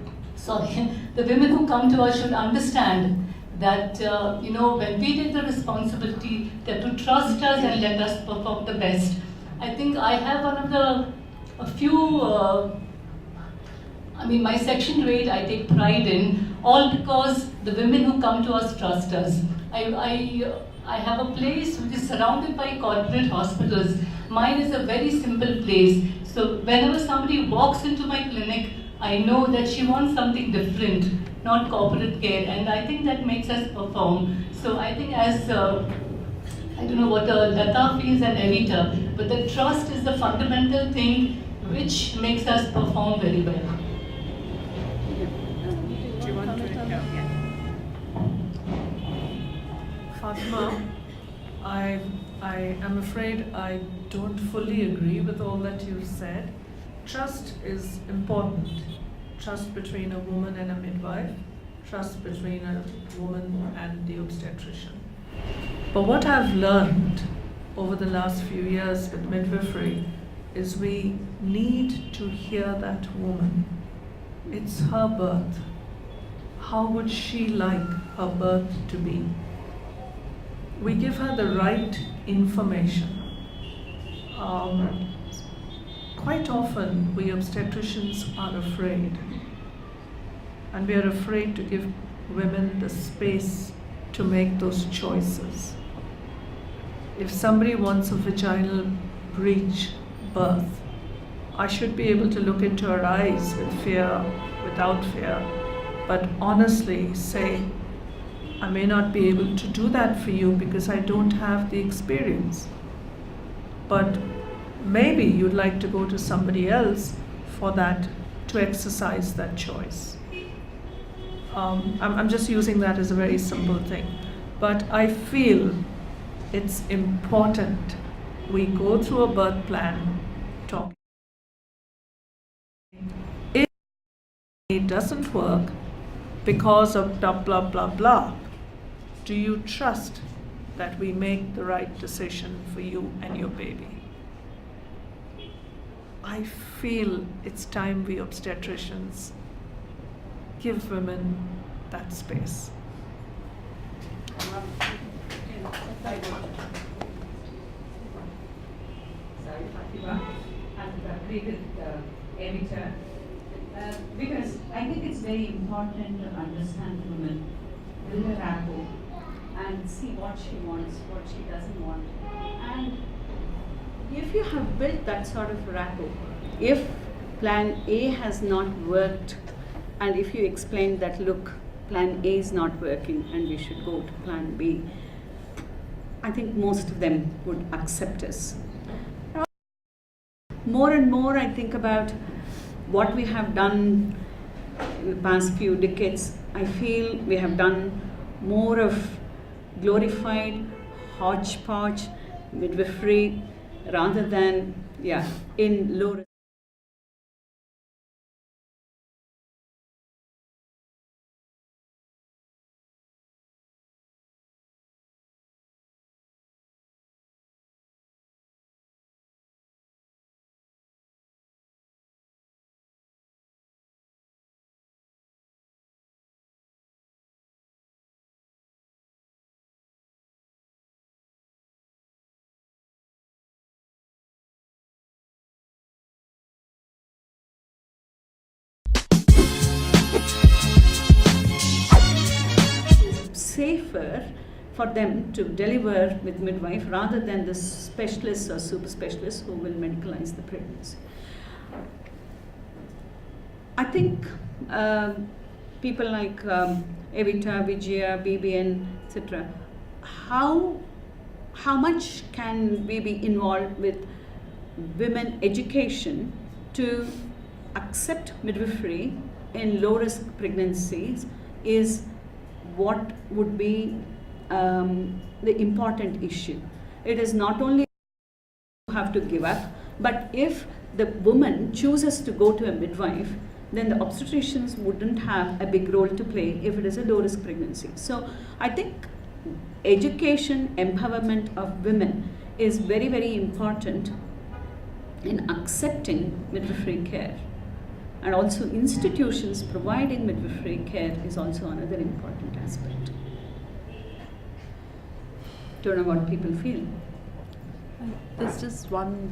us should understand that when we take the responsibility, they have to trust us and let us perform the best. I think I have my Section 8 I take pride in, all because the women who come to us trust us. I have a place which is surrounded by corporate hospitals. Mine is a very simple place. So whenever somebody walks into my clinic, I know that she wants something different, not corporate care, and I think that makes us perform. So I think as, I don't know what Lata feels and Evita, but the trust is the fundamental thing which makes us perform very well. Do you want to? Yeah. Fatima, I am afraid I don't fully agree with all that you said. Trust is important. Trust between a woman and a midwife. Trust between a woman and the obstetrician. But what I've learned over the last few years with midwifery is we need to hear that woman. It's her birth. How would she like her birth to be? We give her the right information. Quite often, we obstetricians are afraid. And we are afraid to give women the space to make those choices. If somebody wants a vaginal breech birth, I should be able to look into her eyes with fear, without fear, but honestly say, I may not be able to do that for you because I don't have the experience. But maybe you'd like to go to somebody else for that, to exercise that choice. I'm just using that as a very simple thing. But I feel it's important we go through a birth plan talking. If it doesn't work because of blah, blah, blah, blah, do you trust that we make the right decision for you and your baby? I feel it's time we obstetricians give women that space. Sorry, Fatima, and agree with Evita, because I think it's very important to understand women, build a rapport, and see what she wants, what she doesn't want. And if you have built that sort of rapport, if plan A has not worked, and if you explain that, look, plan A is not working and we should go to plan B, I think most of them would accept us. more and more I think about what we have done in the past few decades. I feel we have done more of glorified hodgepodge midwifery rather than in low safer for them to deliver with midwife rather than the specialists or super specialists who will medicalize the pregnancy. I think people like Evita, Vijaya, BBN, etc. How much can we be involved with women education to accept midwifery in low risk pregnancies is what would be the important issue. It is not only you have to give up, but if the woman chooses to go to a midwife, then the obstetricians wouldn't have a big role to play if it is a low risk pregnancy. So I think education, empowerment of women is very, very important in accepting midwifery care. And also institutions providing midwifery care is also another important aspect. Don't know what people feel. There's just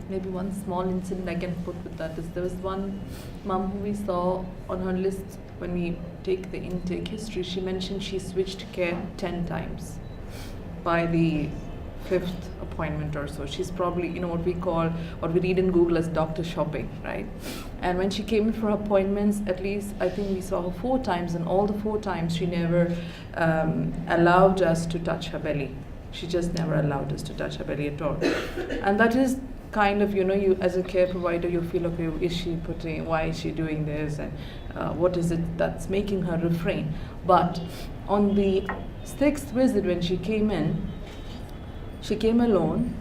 maybe one small incident I can put with that. There was one mum who we saw on her list when we take the intake history. She mentioned she switched care 10 times by the 5th appointment or so. She's probably, what we read in Google as doctor shopping, right? And when she came in for appointments, at least I think we saw her 4 times, and all the 4 times she never allowed us to touch her belly. She just never allowed us to touch her belly at all. And that is kind of, you as a care provider, you feel, okay, why is she doing this, and what is it that's making her refrain? But on the 6th visit when she came in, she came alone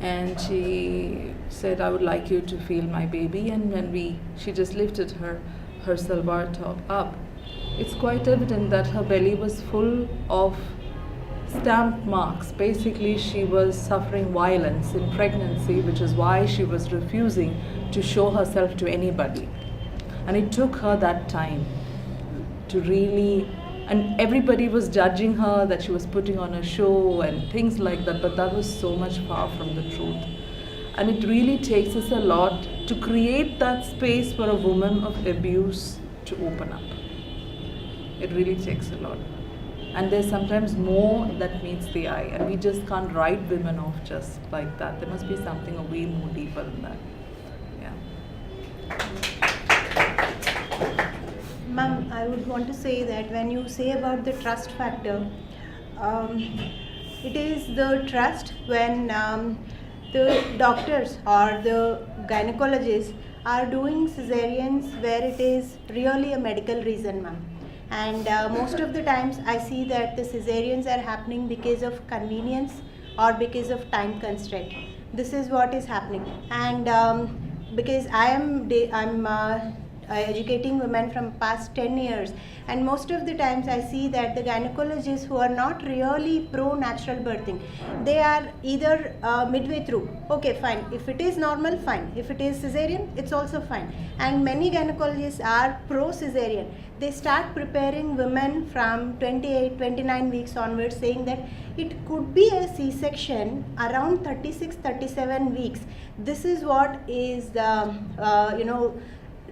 and she said, I would like you to feel my baby. And when she just lifted her salwar top up, it's quite evident that her belly was full of stamp marks. Basically, she was suffering violence in pregnancy, which is why she was refusing to show herself to anybody. And it took her that time to really, and everybody was judging her that she was putting on a show and things like that, but that was so much far from the truth. And it really takes us a lot to create that space for a woman of abuse to open up. It really takes a lot. And there's sometimes more that meets the eye, and we just can't write women off just like that. There must be something way more deeper than that. Ma'am, I would want to say that when you say about the trust factor, it is the trust when the doctors or the gynecologists are doing cesareans where it is really a medical reason, ma'am. And most of the times I see that the cesareans are happening because of convenience or because of time constraint. This is what is happening. And because I'm educating women from past 10 years, and most of the times I see that the gynecologists who are not really pro natural birthing, they are either midway through, okay fine, if it is normal fine, if it is cesarean it's also fine. And many gynecologists are pro cesarean. They start preparing women from 28, 29 weeks onwards, saying that it could be a C-section around 36, 37 weeks. This is what is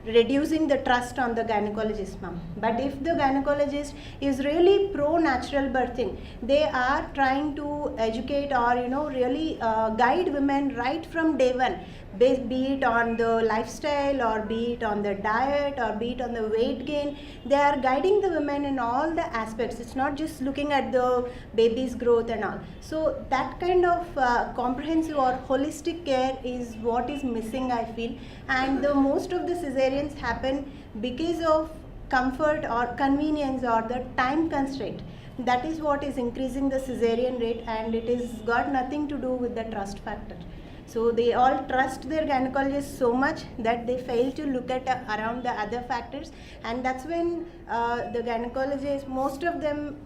reducing the trust on the gynecologist, ma'am. But if the gynecologist is really pro natural birthing, they are trying to educate or really guide women right from day one. be it on the lifestyle or be it on the diet or be it on the weight gain. They are guiding the women in all the aspects. It's not just looking at the baby's growth and all. So that kind of comprehensive or holistic care is what is missing, I feel. And the most of the cesareans happen because of comfort or convenience or the time constraint. That is what is increasing the cesarean rate, and it is got nothing to do with the trust factor. So they all trust their gynecologist so much that they fail to look at around the other factors, and that's when the gynecologists, most of them,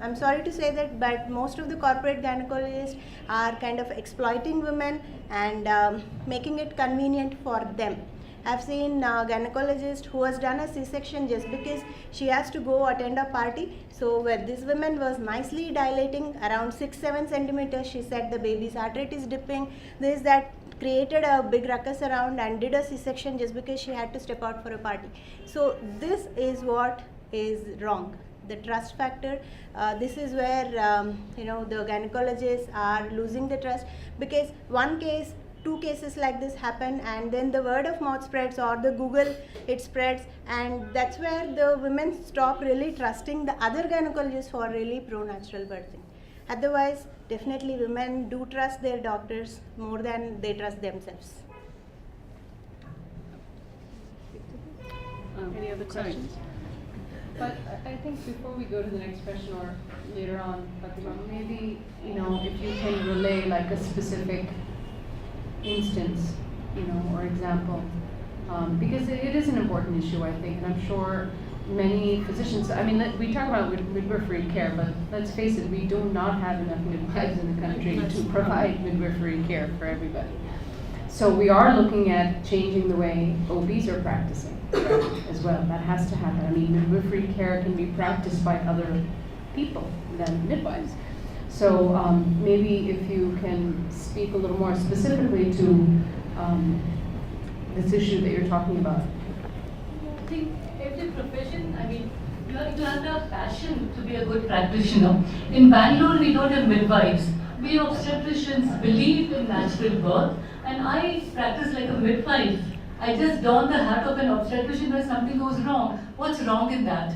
I'm sorry to say that, but most of the corporate gynecologists are kind of exploiting women and making it convenient for them. I've seen a gynecologist who has done a C-section just because she has to go attend a party. So where this woman was nicely dilating around 6-7 centimeters, she said the baby's heart rate is dipping. This that created a big ruckus around and did a C-section just because she had to step out for a party. So this is what is wrong. The trust factor. This is where the gynecologists are losing the trust, because one case, 2 cases like this happen, and then the word of mouth spreads, or the Google, it spreads, and that's where the women stop really trusting the other gynecologists who are really pro-natural birthing. Otherwise, definitely women do trust their doctors more than they trust themselves. Any other questions? But I think before we go to the next question, or later on, Fatima, maybe, if you can relay like a specific instance, or example, because it is an important issue, I think, and I'm sure many physicians, we talk about midwifery care, but let's face it, we do not have enough midwives in the country to provide midwifery care for everybody. So we are looking at changing the way OBs are practicing as well. That has to happen. Midwifery care can be practiced by other people than midwives. So maybe if you can speak a little more specifically to this issue that you're talking about. I think every profession, you have to have a passion to be a good practitioner. In Bangalore, we don't have midwives. We obstetricians believe in natural birth, and I practice like a midwife. I just don the hat of an obstetrician when something goes wrong. What's wrong in that?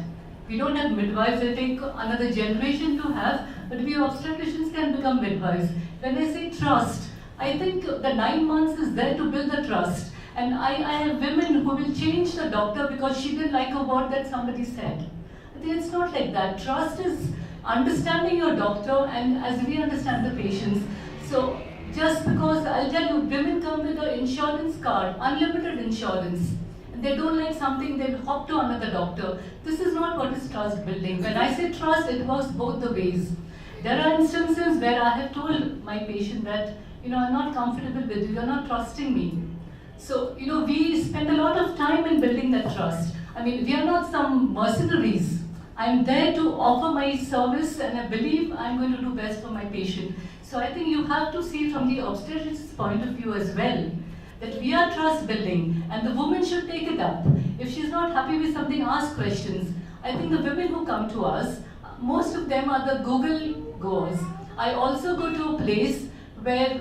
We don't have midwives, it'll take another generation to have, but we obstetricians can become midwives. When I say trust, I think the 9 months is there to build the trust. And I have women who will change the doctor because she didn't like a word that somebody said. I think it's not like that. Trust is understanding your doctor, and as we understand the patients. So just because, I'll tell you, women come with an insurance card, unlimited insurance. They don't like something, they'll hop to another doctor. This is not what is trust building. When I say trust, it works both the ways. There are instances where I have told my patient that, I'm not comfortable with you, you're not trusting me. So, we spend a lot of time in building that trust. We are not some mercenaries. I'm there to offer my service, and I believe I'm going to do best for my patient. So I think you have to see from the obstetrician's point of view as well, that we are trust building, and the woman should take it up. If she's not happy with something, ask questions. I think the women who come to us, most of them are the Google goers. I also go to a place where,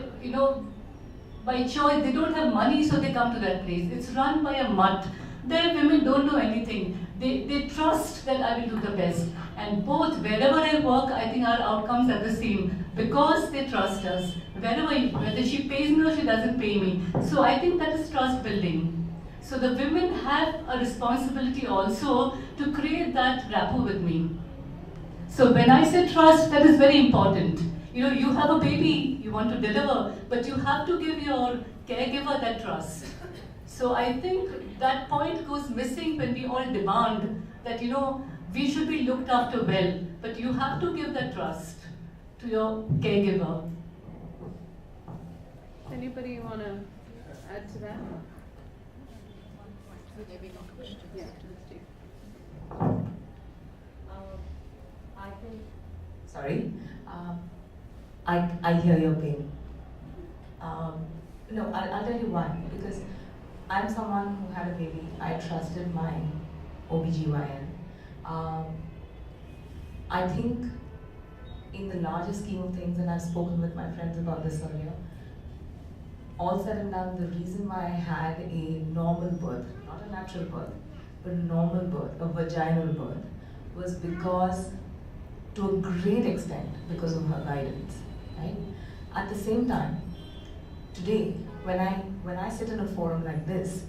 by choice, they don't have money, so they come to that place. It's run by a mutt. There women don't know anything. They trust that I will do the best. And both, wherever I work, I think our outcomes are the same, because they trust us. Whether she pays me or she doesn't pay me. So I think that is trust building. So the women have a responsibility also to create that rapport with me. So when I say trust, that is very important. You have a baby, you want to deliver, but you have to give your caregiver that trust. So I think that point goes missing when we all demand that, we should be looked after well, but you have to give that trust to your caregiver. Anybody want to add to that? Yeah, I think. Sorry. I hear your pain. No, I'll tell you why. Because I'm someone who had a baby. I trusted my OBGYN. I think in the larger scheme of things, and I've spoken with my friends about this earlier, all said and done, the reason why I had a normal birth, not a natural birth, but a normal birth, a vaginal birth, was because, to a great extent, because of her guidance, right? At the same time, today, when I sit in a forum like this,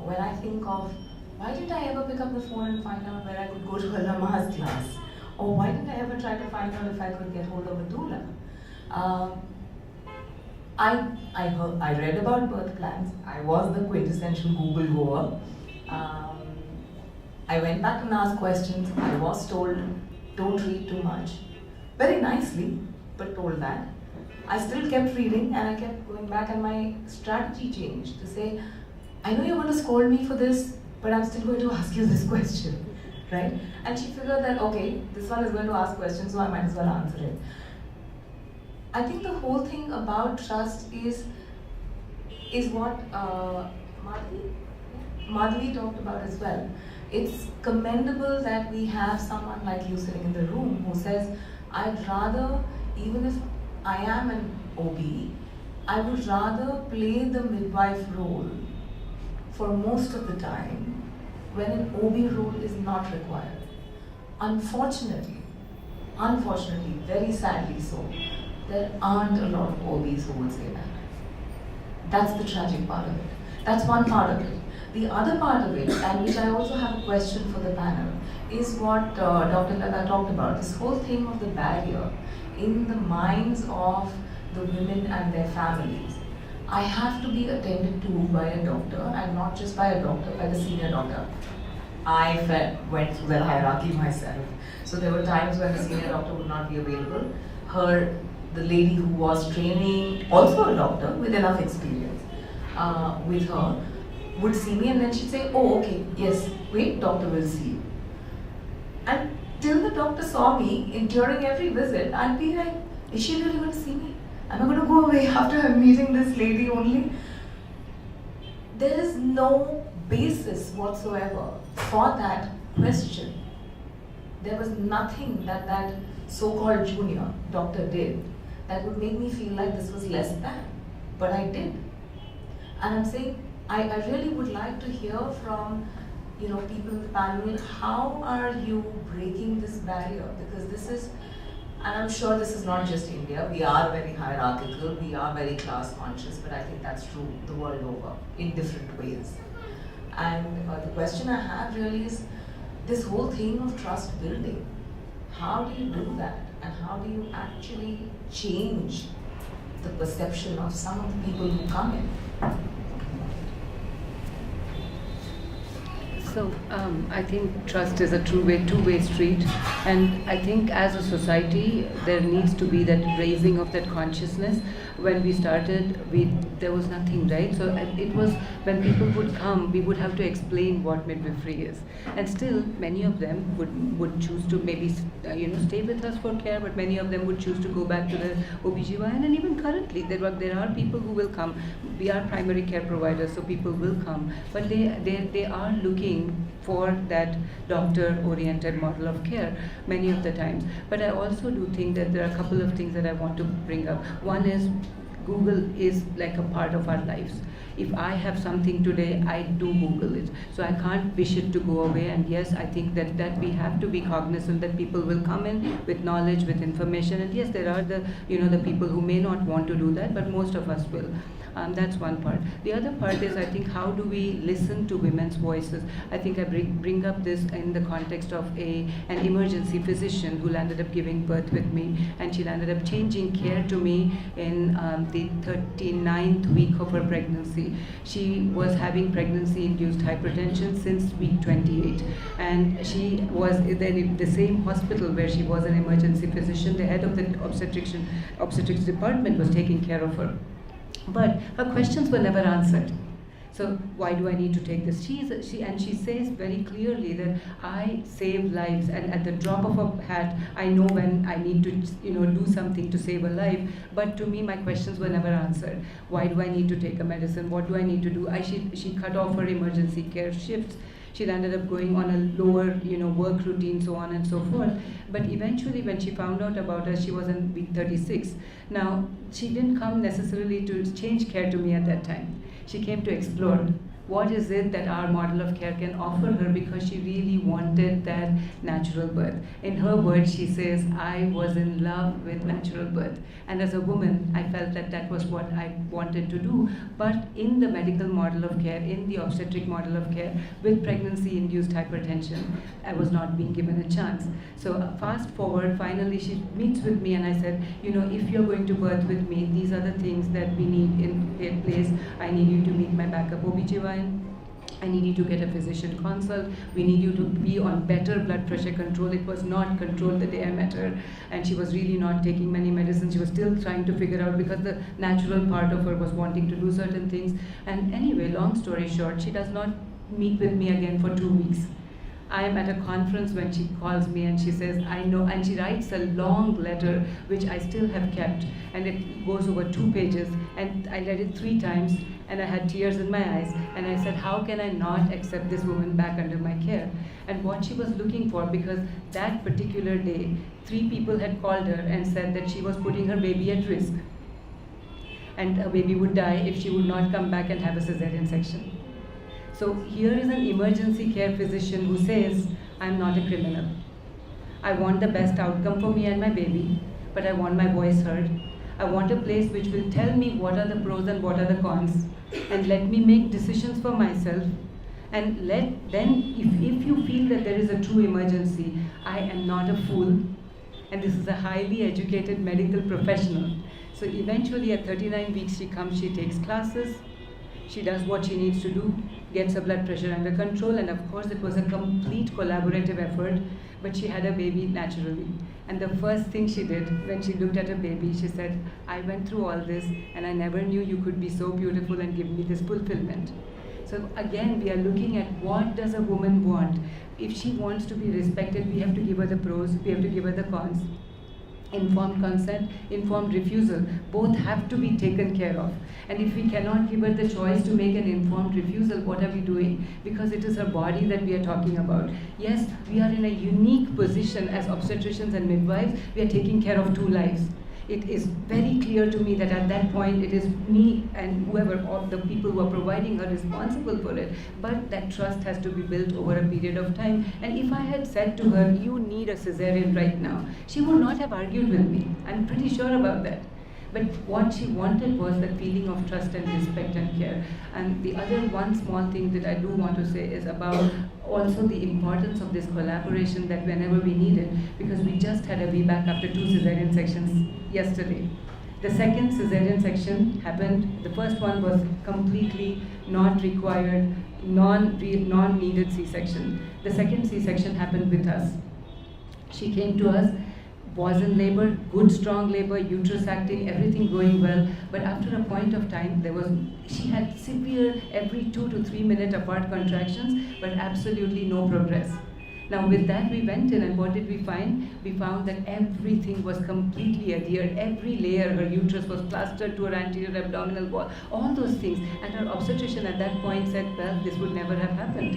when I think of, why didn't I ever pick up the phone and find out where I could go to a Lama's class? Or why didn't I ever try to find out if I could get hold of a doula? I read about birth plans. I was the quintessential Google goer. I went back and asked questions. I was told, don't read too much. Very nicely, but told that. I still kept reading and I kept going back, and my strategy changed to say, I know you're going to scold me for this, but I'm still going to ask you this question, right? And she figured that, okay, this one is going to ask questions, so I might as well answer it. I think the whole thing about trust is what Madhvi talked about as well. It's commendable that we have someone like you sitting in the room who says, I'd rather, even if I am an OB, I would rather play the midwife role for most of the time when an OB role is not required. Unfortunately, very sadly so, there aren't a lot of OBs who would say that. That's the tragic part of it. That's one part of it. The other part of it, and which I also have a question for the panel, is what Dr. Lata talked about, this whole thing of the barrier in the minds of the women and their families. I have to be attended to by a doctor, and not just by a doctor, by the senior doctor. I went through that hierarchy myself. So there were times when the senior doctor would not be available. The lady who was training, also a doctor with enough experience with her, would see me and then she'd say, oh, okay, yes, wait, doctor will see you. And till the doctor saw me, during every visit, I'd be like, is she really going to see me? Am I going to go away after I'm meeting this lady only? There is no basis whatsoever for that question. There was nothing that so-called junior doctor did that would make me feel like this was less than. But I did. And I'm saying, I really would like to hear from people in the panel, how are you breaking this barrier? Because this is, and I'm sure this is not just India, we are very hierarchical, we are very class conscious, but I think that's true the world over in different ways. And the question I have really is this whole thing of trust building. How do you do that? And how do you actually change the perception of some of the people who come in? So I think trust is a two-way street, and I think as a society there needs to be that raising of that consciousness. When we started, there was nothing, right? So it was when people would come, we would have to explain what midwifery is, and still many of them would choose to maybe stay with us for care, but many of them would choose to go back to the OBGYN, and even currently there are people who will come. We are primary care providers, so people will come, but they are looking for that doctor-oriented model of care many of the times. But I also do think that there are a couple of things that I want to bring up. One is Google is like a part of our lives. If I have something today, I do Google it. So I can't wish it to go away. And yes, I think that we have to be cognizant that people will come in with knowledge, with information. And yes, there are the people who may not want to do that, but most of us will. That's one part. The other part is, I think, how do we listen to women's voices? I think I bring up this in the context of an emergency physician who landed up giving birth with me, and she landed up changing care to me in the 39th week of her pregnancy. She was having pregnancy-induced hypertension since week 28, and she was then in the same hospital where she was an emergency physician. The head of the obstetrics department was taking care of her. But her questions were never answered. So why do I need to take this? She says very clearly that I save lives, and at the drop of a hat, I know when I need to do something to save a life. But to me, my questions were never answered. Why do I need to take a medicine? What do I need to do? She cut off her emergency care shifts. She landed up going on a lower, work routine, so on and so forth. But eventually, when she found out about us, she was in week 36. Now, she didn't come necessarily to change care to me at that time. She came to explore what is it that our model of care can offer her, because she really wanted that natural birth. In her words, she says, I was in love with natural birth. And as a woman, I felt that that was what I wanted to do. But in the medical model of care, in the obstetric model of care, with pregnancy-induced hypertension, I was not being given a chance. So fast forward, finally she meets with me and I said, if you're going to birth with me, these are the things that we need in place. I need you to meet my backup OBGYN. I need you to get a physician consult. We need you to be on better blood pressure control. It was not controlled the day I met her, and she was really not taking many medicines. She was still trying to figure out, because the natural part of her was wanting to do certain things. And anyway, long story short, she does not meet with me again for 2 weeks. I am at a conference when she calls me and she says, I know, and she writes a long letter which I still have kept, and it goes over 2 pages, and I read it 3 times and I had tears in my eyes, and I said, how can I not accept this woman back under my care? And what she was looking for, because that particular day 3 people had called her and said that she was putting her baby at risk and her baby would die if she would not come back and have a cesarean section. So here is an emergency care physician who says, I'm not a criminal. I want the best outcome for me and my baby, but I want my voice heard. I want a place which will tell me what are the pros and what are the cons, and let me make decisions for myself. And then, if you feel that there is a true emergency, I am not a fool, and this is a highly educated medical professional. So eventually at 39 weeks she comes, she takes classes, she does what she needs to do, gets her blood pressure under control, and of course it was a complete collaborative effort, but she had a baby naturally. And the first thing she did when she looked at her baby, she said, I went through all this and I never knew you could be so beautiful and give me this fulfillment. So again, we are looking at what does a woman want. If she wants to be respected, we have to give her the pros, we have to give her the cons. Informed consent, informed refusal, both have to be taken care of. And if we cannot give her the choice to make an informed refusal, what are we doing? Because it is her body that we are talking about. Yes, we are in a unique position as obstetricians and midwives. We are taking care of 2 lives. It is very clear to me that at that point it is me and whoever, all the people who are providing her, responsible for it. But that trust has to be built over a period of time. And if I had said to her, you need a cesarean right now, she would not have argued with me. I'm pretty sure about that. But what she wanted was that feeling of trust and respect and care. And the other one small thing that I do want to say is about also the importance of this collaboration, that whenever we need it, because we just had a VBAC after 2 cesarean sections yesterday. The second cesarean section happened, the first one was completely not required, non-needed C-section. The second C-section happened with us. She came to us, was in labor, good strong labor, uterus acting, everything going well, but after a point of time she had severe every 2 to 3 minute apart contractions, but absolutely no progress. Now with that we went in, and what did we find? We found that everything was completely adhered. Every layer, her uterus was plastered to her anterior abdominal wall, all those things. And her obstetrician at that point said, well, this would never have happened.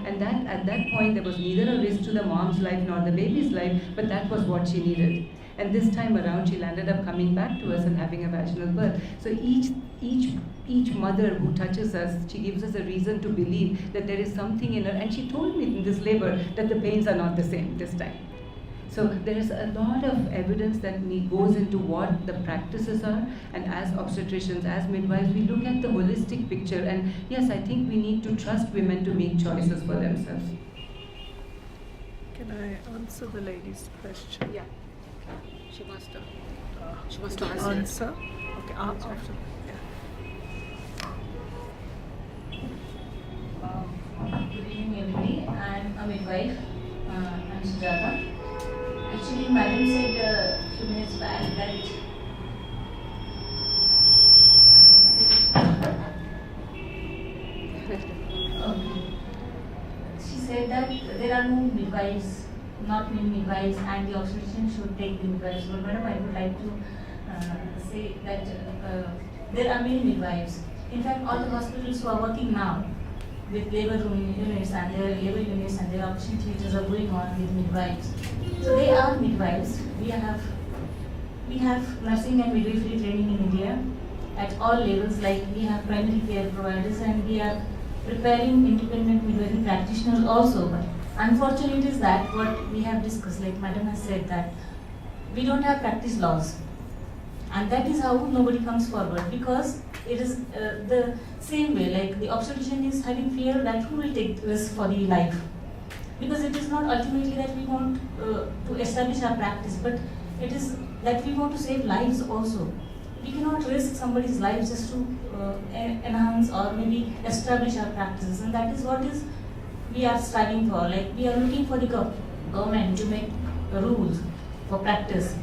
And that at that point there was neither a risk to the mom's life nor the baby's life, but that was what she needed. And this time around she landed up coming back to us and having a vaginal birth. So each mother who touches us, she gives us a reason to believe that there is something in her. And she told me in this labor that the pains are not the same this time. So there is a lot of evidence that goes into what the practices are, and as obstetricians, as midwives, we look at the holistic picture. And yes, I think we need to trust women to make choices for themselves. Can I answer the lady's question? Yeah. She wants to answer. Okay, after. Good evening, everybody. I'm a midwife. I'm Sujata. Actually, Madam said a few minutes back that she said that there are no midwives, not many midwives, and the obstetrician should take the midwives. But Madam, I would like to say that there are many midwives. In fact, all the hospitals who are working now, with labor units and their labor units and their operation theatres are going on with midwives. So they are midwives. We have nursing and midwifery training in India at all levels, like we have primary care providers and we are preparing independent midwifery practitioners also. But unfortunate is that what we have discussed, like Madam has said, that we don't have practice laws. And that is how nobody comes forward, because it is the same way, like the obstetrician is having fear that who will take risk for the life. Because it is not ultimately that we want to establish our practice, but it is that we want to save lives also. We cannot risk somebody's life just to enhance or maybe establish our practices, and that is what is we are striving for. Like we are looking for the government to make rules for practice.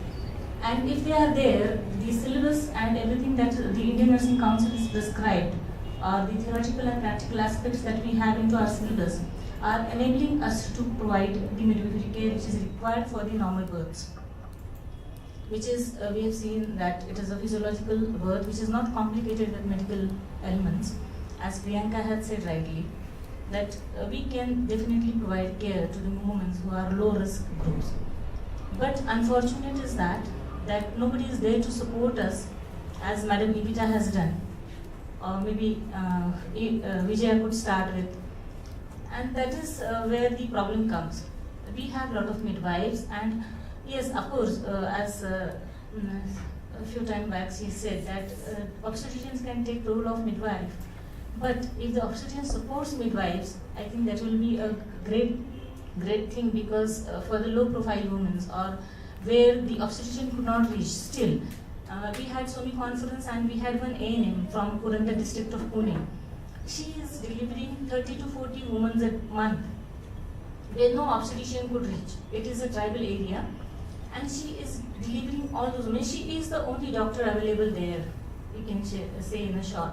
And if they are there, the syllabus and everything that the Indian Nursing Council is prescribed, or the theoretical and practical aspects that we have into our syllabus, are enabling us to provide the midwifery care which is required for the normal births. Which is, we have seen that it is a physiological birth which is not complicated with medical elements, as Priyanka had said rightly, that we can definitely provide care to the women who are low risk groups. But unfortunate is that nobody is there to support us, as Madam Evita has done, or maybe Vijaya could start with. And that is where the problem comes. We have a lot of midwives, and yes, of course, as a few times back she said that obstetricians can take role of midwife. But if the obstetrician supports midwives, I think that will be a great thing, because for the low profile women or where the obstetrician could not reach, still we had SOMI conference and we had one A&M from Kuranda district of Pune. She is delivering 30 to 40 women a month where no obstetrician could reach. It is a tribal area, and she is delivering all those women. She is the only doctor available there, we can say in a short.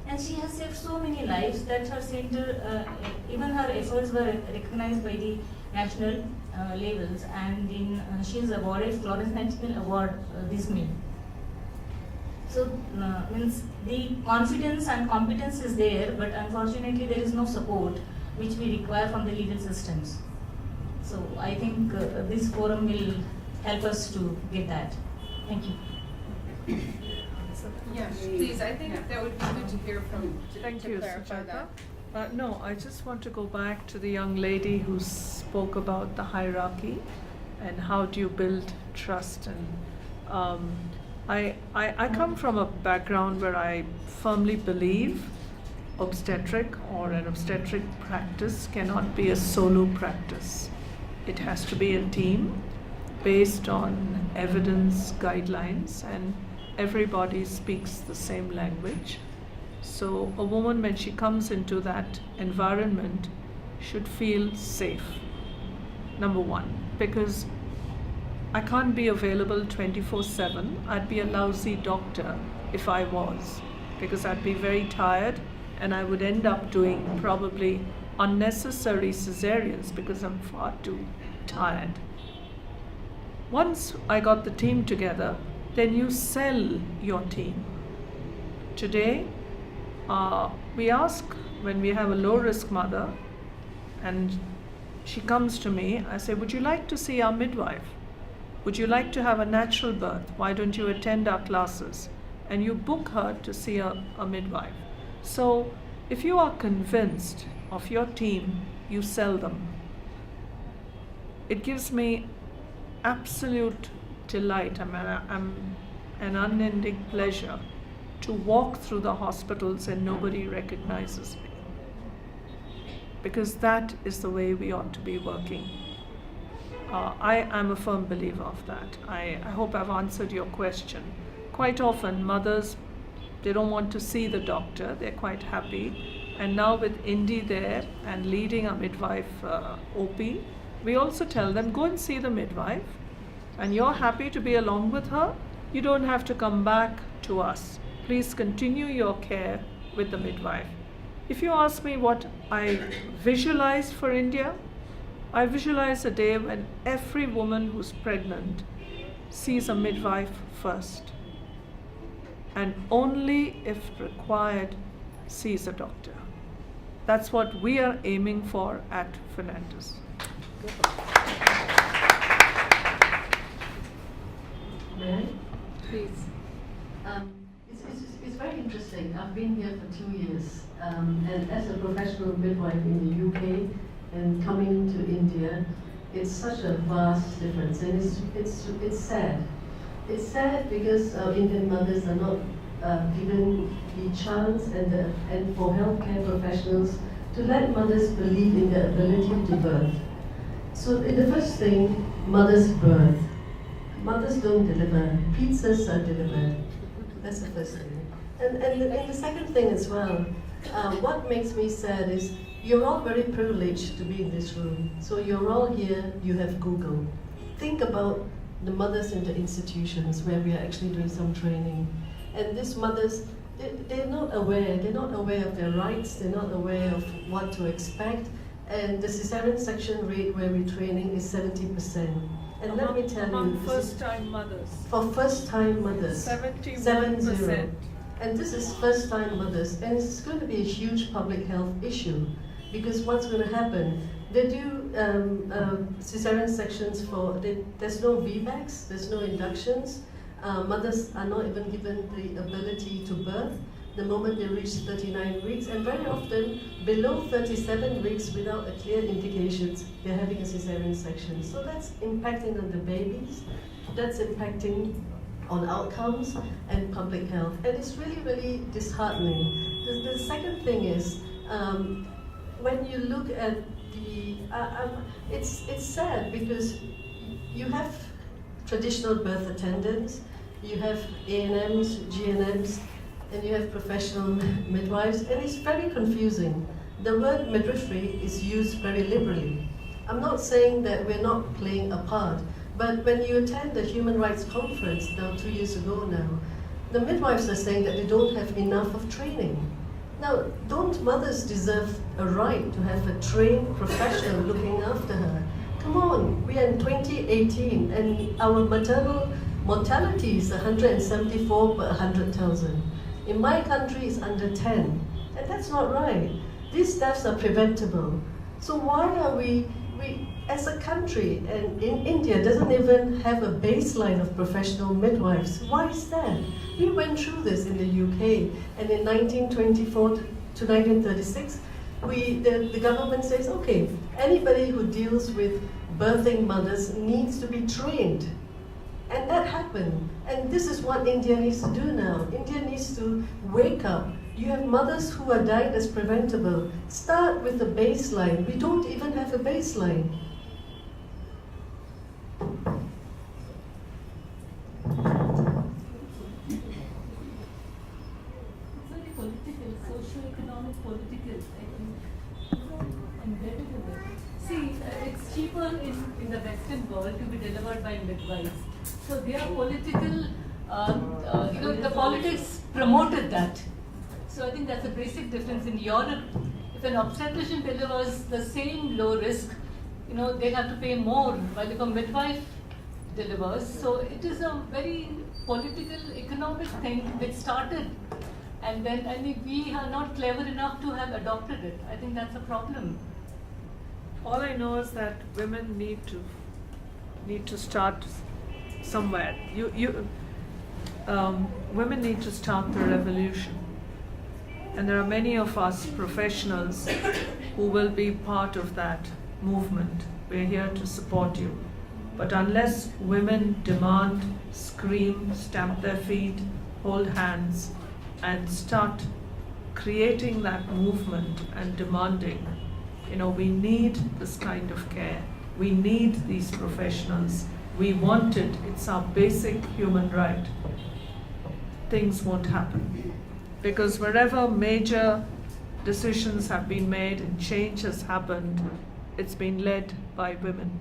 And she has saved so many lives that her center, even her efforts were recognized by the national levels, and she is awarded Florence Nightingale Award this May. So means the confidence and competence is there, but unfortunately there is no support which we require from the legal systems. So I think this forum will help us to get that. Thank you. Yes, please, I think that would be good to hear from, Thank to you, clarify Sujata. that. No, I just want to go back to the young lady who spoke about the hierarchy and how do you build trust. And I come from a background where I firmly believe obstetric or an obstetric practice cannot be a solo practice. It has to be a team based on evidence, guidelines, and everybody speaks the same language. So a woman, when she comes into that environment, should feel safe. Number one, because I can't be available 24/7. I'd be a lousy doctor if I was, because I'd be very tired and I would end up doing probably unnecessary cesareans because I'm far too tired. Once I got the team together, then you sell your team. Today, we ask when we have a low-risk mother and she comes to me, I say, would you like to see our midwife? Would you like to have a natural birth? Why don't you attend our classes? And you book her to see a midwife. So if you are convinced of your team, you sell them. It gives me absolute delight. I'm an unending pleasure to walk through the hospitals and nobody recognizes me. Because that is the way we ought to be working. I am a firm believer of that. I hope I've answered your question. Quite often, mothers, they don't want to see the doctor. They're quite happy. And now with Indy there and leading a midwife OP, we also tell them, go and see the midwife. And you're happy to be along with her. You don't have to come back to us. Please continue your care with the midwife. If you ask me what I visualize for India, I visualize a day when every woman who's pregnant sees a midwife first, and only if required sees a doctor. That's what we are aiming for at Fernandez. May I? Please. It's very interesting. I've been here for 2 years, and as a professional midwife in the UK and coming to India, it's such a vast difference, and it's sad. It's sad because our Indian mothers are not given the chance and for healthcare professionals to let mothers believe in their ability to birth. So the first thing, mothers birth. Mothers don't deliver. Pizzas are delivered. That's the first thing. And the second thing as well, what makes me sad is you're all very privileged to be in this room. So you're all here, you have Google. Think about the mothers in the institutions where we are actually doing some training. And these mothers, they're not aware. They're not aware of their rights. They're not aware of what to expect. And the cesarean section rate where we're training is 70%. And let me tell you, First-time mothers. For first-time mothers, 71%. And this is first-time mothers, and it's going to be a huge public health issue, because what's going to happen? They do cesarean sections there's no VBACs, there's no inductions. Mothers are not even given the ability to birth the moment they reach 39 weeks, and very often below 37 weeks without a clear indications they're having a cesarean section. So that's impacting on the babies, that's impacting on outcomes and public health, and it's really, really disheartening. The second thing is, when you look at it's sad because you have traditional birth attendants, you have A&Ms, GNMs, and you have professional midwives, and it's very confusing. The word midwifery is used very liberally. I'm not saying that we're not playing a part, but when you attend the Human Rights Conference now 2 years ago now, the midwives are saying that they don't have enough of training. Now, don't mothers deserve a right to have a trained professional looking after her? Come on, we are in 2018 and our maternal mortality is 174 per 100,000. In my country, it's under 10, and that's not right. These deaths are preventable. So why are we as a country, and in India doesn't even have a baseline of professional midwives? Why is that? We went through this in the UK, and in 1924 to 1936, the government says, okay, anybody who deals with birthing mothers needs to be trained. And that happened. And this is what India needs to do now. India needs to wake up. You have mothers who are dying that's preventable. Start with the baseline. We don't even have a baseline. It's very political, socio-economic, political, I think. Embedded in it. See, it's cheaper in the Western world to be delivered by midwives. So they are political, the politics promoted that. So I think that's a basic difference. In Europe, if an obstetrician delivers the same low risk, they'll have to pay more, while if a midwife delivers. So it is a very political, economic thing which started. And then I think we are not clever enough to have adopted it. I think that's a problem. All I know is that women need to start somewhere. Women need to start the revolution. And there are many of us professionals who will be part of that movement. We're here to support you. But unless women demand, scream, stamp their feet, hold hands, and start creating that movement and demanding, we need this kind of care. We need these professionals. We want it. It's our basic human right. Things won't happen. Because wherever major decisions have been made and change has happened, it's been led by women.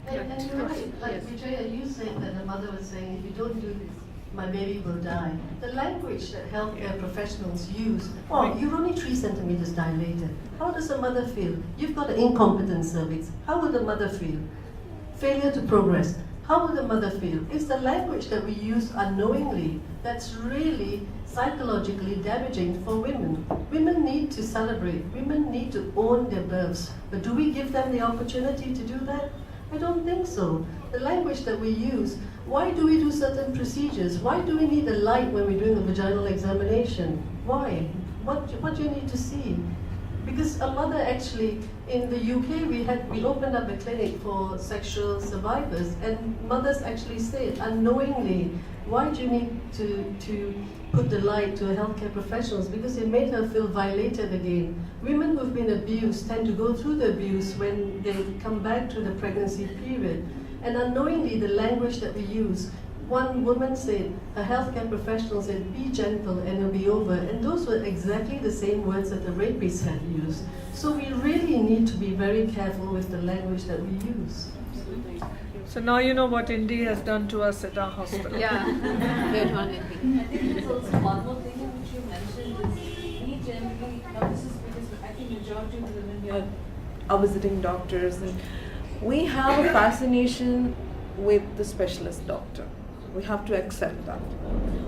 And you're right, like Vijaya, you said that the mother was saying, if you don't do this, my baby will die. The language that healthcare professionals use, you're only 3 centimeters dilated. How does a mother feel? You've got an incompetent cervix. How will the mother feel? Failure to progress. how will the mother feel? It's the language that we use unknowingly that's really psychologically damaging for women. Women need to celebrate, women need to own their births, but do we give them the opportunity to do that? I don't think so. The language that we use, why do we do certain procedures? Why do we need a light when we're doing a vaginal examination? Why? What do you need to see? Because a mother actually, in the UK, we opened up a clinic for sexual survivors, and mothers actually said unknowingly, why do you need to put the light to healthcare professionals? Because it made her feel violated again. Women who've been abused tend to go through the abuse when they come back to the pregnancy period. And unknowingly, the language that we use, one woman said, a healthcare professional said, be gentle and it'll be over. And those were exactly the same words that the rapist had used. So we really need to be very careful with the language that we use. So now you know what India has done to us at our hospital. Yeah, good one, I think there's also one more thing which you mentioned is we generally, now this is because I think majority of the women here are visiting doctors, and we have a fascination with the specialist doctor. We have to accept that.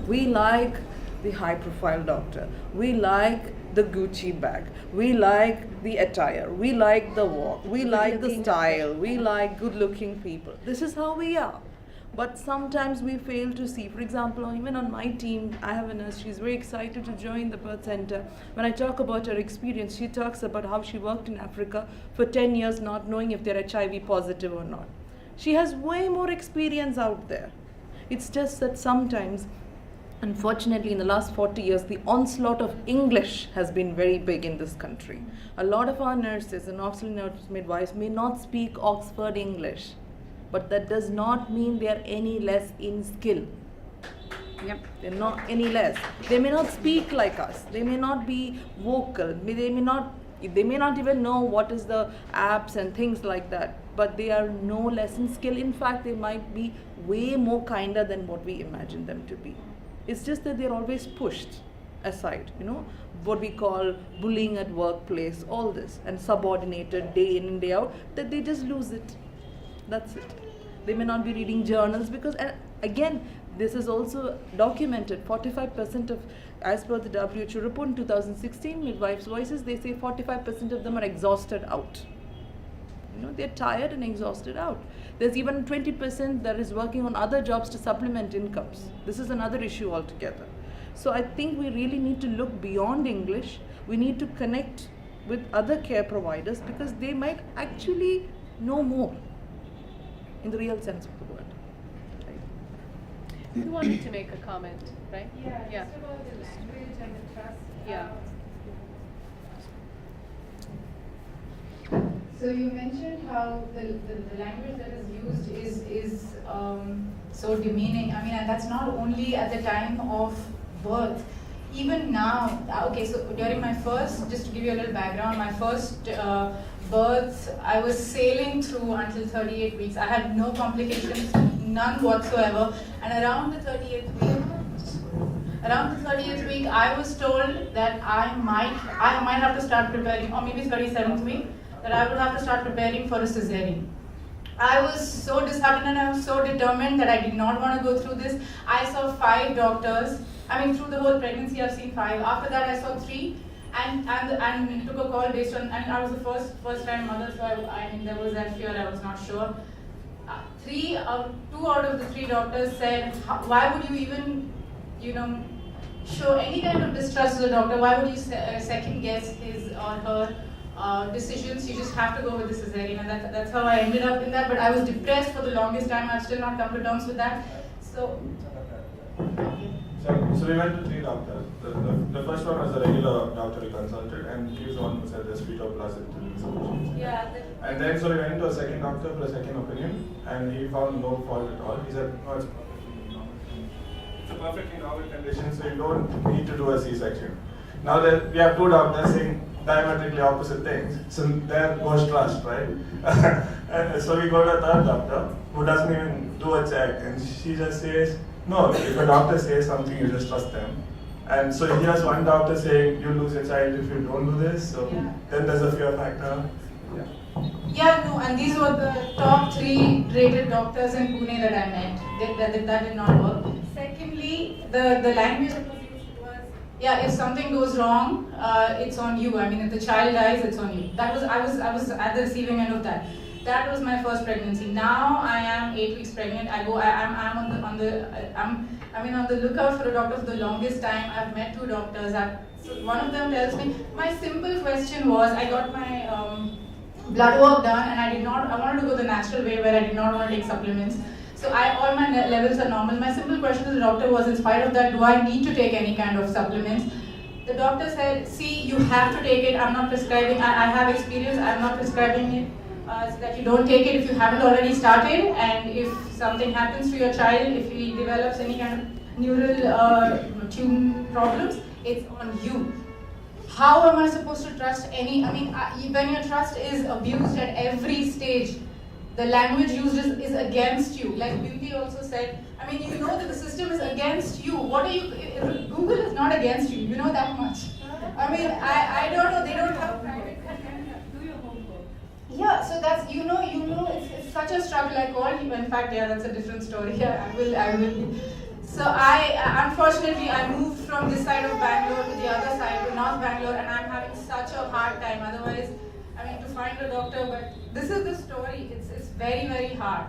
We like the high profile doctor. We like the Gucci bag. We like the attire. We like the walk. We like the style. We like good looking people. This is how we are. But sometimes we fail to see. For example, even on my team, I have a nurse, she's very excited to join the birth center. When I talk about her experience, she talks about how she worked in Africa for 10 years not knowing if they're HIV positive or not. She has way more experience out there. It's just that sometimes, unfortunately, in the last 40 years, the onslaught of English has been very big in this country. A lot of our nurses and auxiliary nurse midwives may not speak Oxford English, but that does not mean they are any less in skill. Yep. They're not any less. They may not speak like us. They may not be vocal. They may not even know what is the apps and things like that, but they are no less in skill. In fact, they might be way more kinder than what we imagine them to be. It's just that they're always pushed aside, what we call bullying at workplace, all this, and subordinated day in and day out, that they just lose it. That's it. They may not be reading journals because, and again, this is also documented. 45% of, as per the WHO report in 2016, Midwives' Voices, they say 45% of them are exhausted out. They're tired and exhausted out. There's even 20% that is working on other jobs to supplement incomes. This is another issue altogether. So I think we really need to look beyond English. We need to connect with other care providers because they might actually know more in the real sense of the word. You wanted to make a comment, right? Yeah. Just about the language and the trust. Yeah. So you mentioned how the language that is used is so demeaning. I mean, and that's not only at the time of birth. Even now, okay, so during my first, just to give you a little background, my first birth, I was sailing through until 38 weeks. I had no complications, none whatsoever. And around the 38th week, I was told that I might have to start preparing, or maybe 37th week, that I would have to start preparing for a cesarean. I was so disheartened and I was so determined that I did not want to go through this. I saw 5 doctors. I mean, through the whole pregnancy, I've seen 5. After that, I saw 3, and took a call based on. And I was the first time mother, so I mean, there was that fear. I was not sure. 2 out of the 3 doctors said, "Why would you even, show any kind of distrust to the doctor? Why would you second guess his or her decisions? You just have to go with the cesarean." And that's how I ended up in that. But I was depressed for the longest time. I've still not come to terms with that. So we went to 3 doctors. The first one was the regular doctor we consulted, and he was the one who said there's fetal placenta solution. yeah. And then so we went to a second doctor for a second opinion, and he found no fault at all. He said, no, it's a perfectly normal condition, so you don't need to do a C-section. Now that we have 2 doctors saying diametrically opposite things, so there goes trust, right? And so we go to a 3rd doctor who doesn't even do a check, and she just says, no, if a doctor says something, you just trust them. And so here's one doctor saying, you lose your child if you don't do this, so then there's a fear factor. Yeah, no, and these were the top 3 rated doctors in Pune that I met. That did not work. Secondly, the language that was used was, yeah, if something goes wrong, it's on you. I mean, if the child dies, it's on you. I was at the receiving end of that. That was my first pregnancy. Now I am 8 weeks pregnant. I'm on the lookout for a doctor for the longest time. I've met 2 doctors. So one of them tells me, my simple question was, I got my blood work done, and I wanted to go the natural way where I did not want to take supplements. So all my levels are normal. My simple question to the doctor was, in spite of that, do I need to take any kind of supplements? The doctor said, see, you have to take it. I'm not prescribing. I have experience. I'm not prescribing it. So that you don't take it if you haven't already started, and if something happens to your child, if he develops any kind of neural tune problems, it's on you. How am I supposed to trust any? I mean, when your trust is abused at every stage, the language used is against you. Like Beauty also said, I mean, you know that the system is against you. What are you? Google is not against you. You know that much. I mean, I don't know. They don't have private. Yeah, so that's, you know, it's such a struggle. I called you. In fact, yeah, that's a different story. Yeah, I will. So unfortunately, I moved from this side of Bangalore to the other side, to North Bangalore, and I'm having such a hard time. Otherwise, I mean, to find a doctor, but this is the story. It's very, very hard.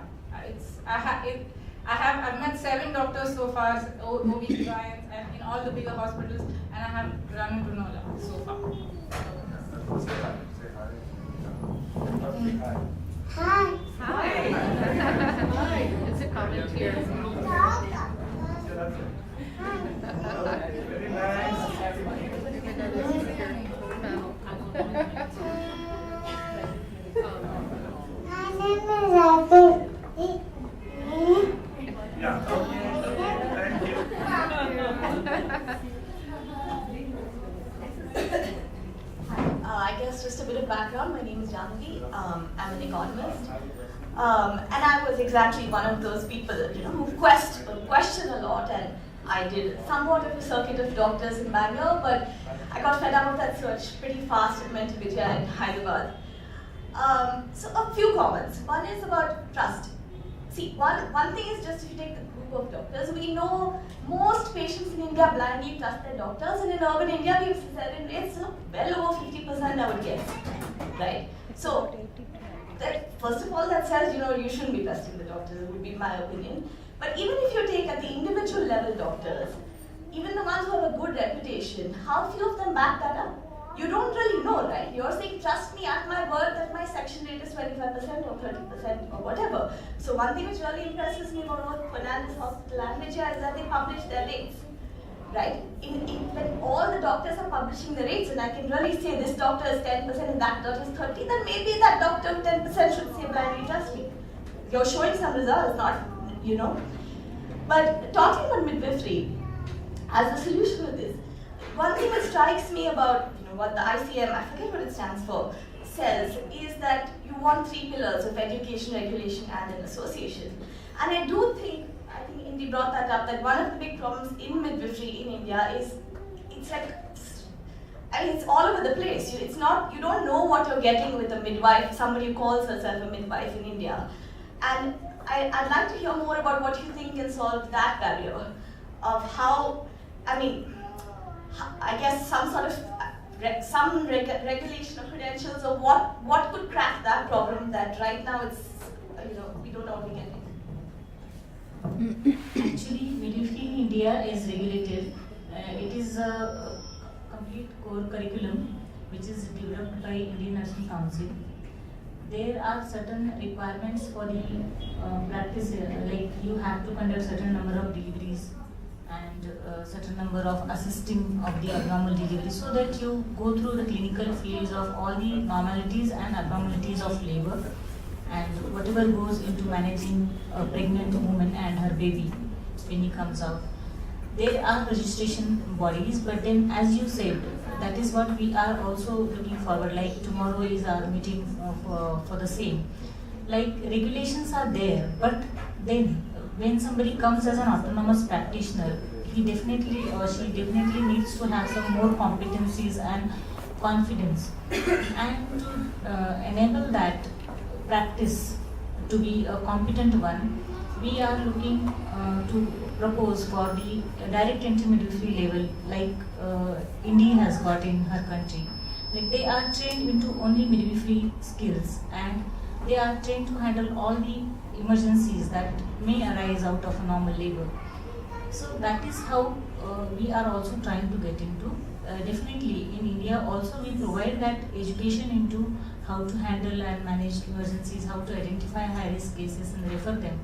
I've met 7 doctors so far, OB-GYNs, and in all the bigger hospitals, and I have run into no luck so far. Say hi. Hi. Hi. It's a comment here. Very nice. Yeah. Thank you. I guess just a bit of background. My name is Janvi. I'm an economist. And I was exactly one of those people, who question a lot. And I did somewhat of a circuit of doctors in Bangalore, but I got fed up of that search pretty fast and went to Vijaya in Hyderabad. So a few comments. One is about trust. See, one thing is just if you take the group of doctors, we know most patients in India blindly trust their doctors, and in urban India we've said it's well over 50%, I would guess, right? So, first of all, that says, you shouldn't be trusting the doctors, would be my opinion. But even if you take at the individual level doctors, even the ones who have a good reputation, how few of them back that up? You don't really know, right? You're saying, trust me at my word that my section rate is 25% or 30% or whatever. So one thing which really impresses me about Fernandez Hospital and Vijaya is that they publish their rates, right? When all the doctors are publishing the rates, and I can really say this doctor is 10% and that doctor is 30%, then maybe that doctor 10% should say blindly trust me. You're showing some results, not, But talking about midwifery as a solution to this, one thing that strikes me about what the ICM, I forget what it stands for, says is that you want 3 pillars of education, regulation, and an association. And I think Indy brought that up, that one of the big problems in midwifery in India is it's all over the place. You don't know what you're getting with a midwife, somebody who calls herself a midwife in India. And I'd like to hear more about what you think can solve that barrier of how, I guess some sort of regulation of credentials, or what could crack that problem that right now it's, we don't know what we're getting. Actually, midwifery in India is regulated. It is a complete core curriculum which is developed by Indian National Council. There are certain requirements for the practice, like you have to conduct certain number of deliveries and certain number of assisting of the abnormal delivery, so that you go through the clinical phase of all the normalities and abnormalities of labor and whatever goes into managing a pregnant woman and her baby when he comes out. There are registration bodies, but then as you said, that is what we are also looking forward, like tomorrow is our meeting for the same. Like regulations are there, but then when somebody comes as an autonomous practitioner, he definitely or she definitely needs to have some more competencies and confidence. And to enable that practice to be a competent one, we are looking to propose for the direct entry midwifery level, like India has got in her country. Like they are trained into only midwifery skills, and they are trained to handle all the emergencies that may arise out of a normal labor. So that is how we are also trying to get into. Definitely in India also we provide that education into how to handle and manage emergencies, how to identify high risk cases and refer them.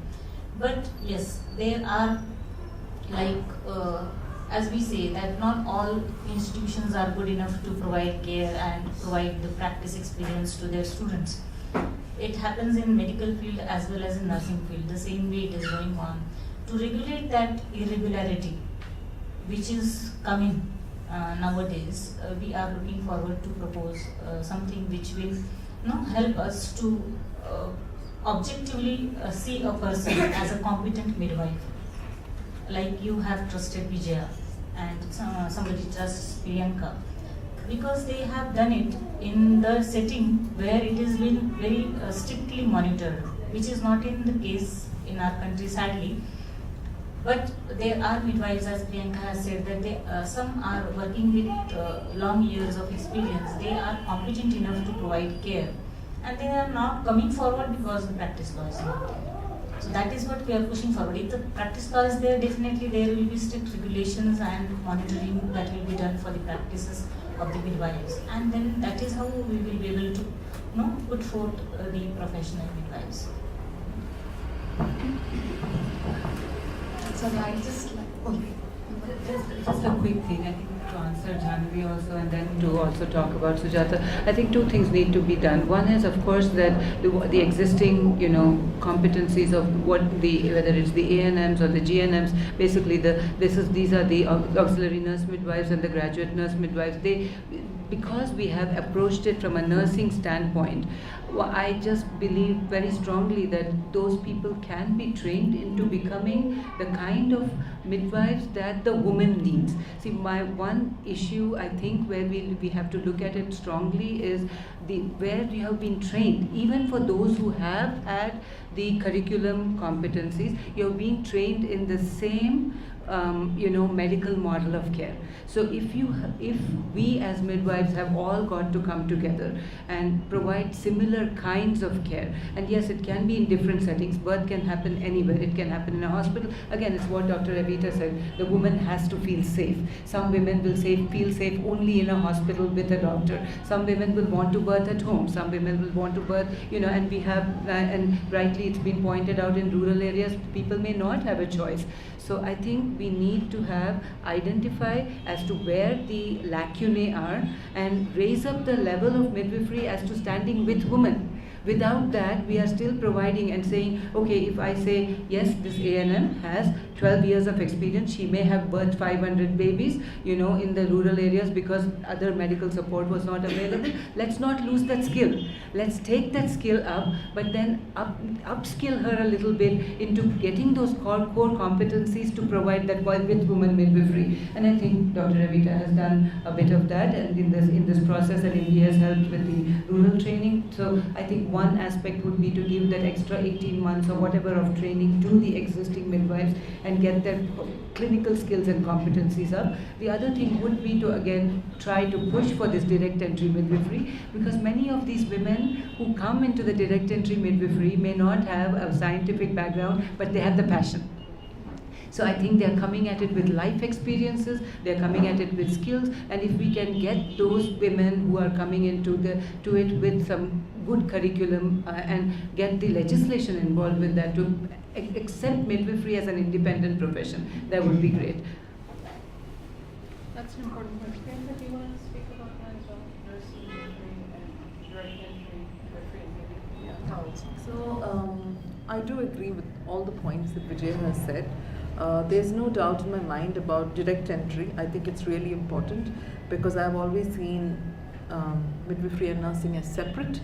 But yes, there are, like as we say, that not all institutions are good enough to provide care and provide the practice experience to their students. It happens in medical field as well as in nursing field, the same way it is going on. To regulate that irregularity which is coming nowadays, we are looking forward to propose something which will help us to objectively see a person as a competent midwife. Like you have trusted Vijaya and somebody trusts Priyanka, because they have done it in the setting where it has been very strictly monitored, which is not in the case in our country, sadly. But there are midwives, as Priyanka has said, that they, some are working with long years of experience. They are competent enough to provide care, and they are not coming forward because the practice law is not there. So that is what we are pushing forward. If the practice law is there, definitely there will be strict regulations and monitoring that will be done for the practices of the midwives, and then that is how we will be able to put forth the professional midwives. So I just just a quick thing. I think to answer Janvi also, and then to also talk about Sujata. I think two things need to be done. One is, of course, that the existing competencies of whether it's the ANMs or the GNMs, basically these are the auxiliary nurse midwives and the graduate nurse midwives. Because we have approached it from a nursing standpoint, I just believe very strongly that those people can be trained into becoming the kind of midwives that the woman needs. See, my one issue, I think, where we have to look at it strongly is where you have been trained. Even for those who have had the curriculum competencies, you're being trained in the same medical model of care. So if we as midwives have all got to come together and provide similar kinds of care, and yes, it can be in different settings. Birth can happen anywhere. It can happen in a hospital. Again, it's what Dr. Evita said. The woman has to feel safe. Some women will feel safe only in a hospital with a doctor. Some women will want to birth at home. Some women will want to birth, and we have, and rightly it's been pointed out, in rural areas, people may not have a choice. So I think we need to identify as to where the lacunae are and raise up the level of midwifery as to standing with women. Without that, we are still providing and saying, okay, if I say, yes, this ANM has 12 years of experience, she may have birthed 500 babies, in the rural areas because other medical support was not available. Let's not lose that skill. Let's take that skill up, but then upskill her a little bit into getting those core competencies to provide that with women midwifery. And I think Dr. Evita has done a bit of that, and in this process, and India has helped with the rural training. So I think one aspect would be to give that extra 18 months or whatever of training to the existing midwives and get their clinical skills and competencies up. The other thing would be to again try to push for this direct entry midwifery, because many of these women who come into the direct entry midwifery may not have a scientific background, but they have the passion. So I think they're coming at it with life experiences, they're coming at it with skills, and if we can get those women who are coming into it with some good curriculum and get the legislation involved with that to accept midwifery as an independent profession, that would be great. That's an important point. Priyanka, do you want to speak about that as well? Nursing, midwifery, and direct entry, midwifery, and maybe? So I do agree with all the points that Vijay has said. There's no doubt in my mind about direct entry. I think it's really important because I've always seen midwifery and nursing as separate.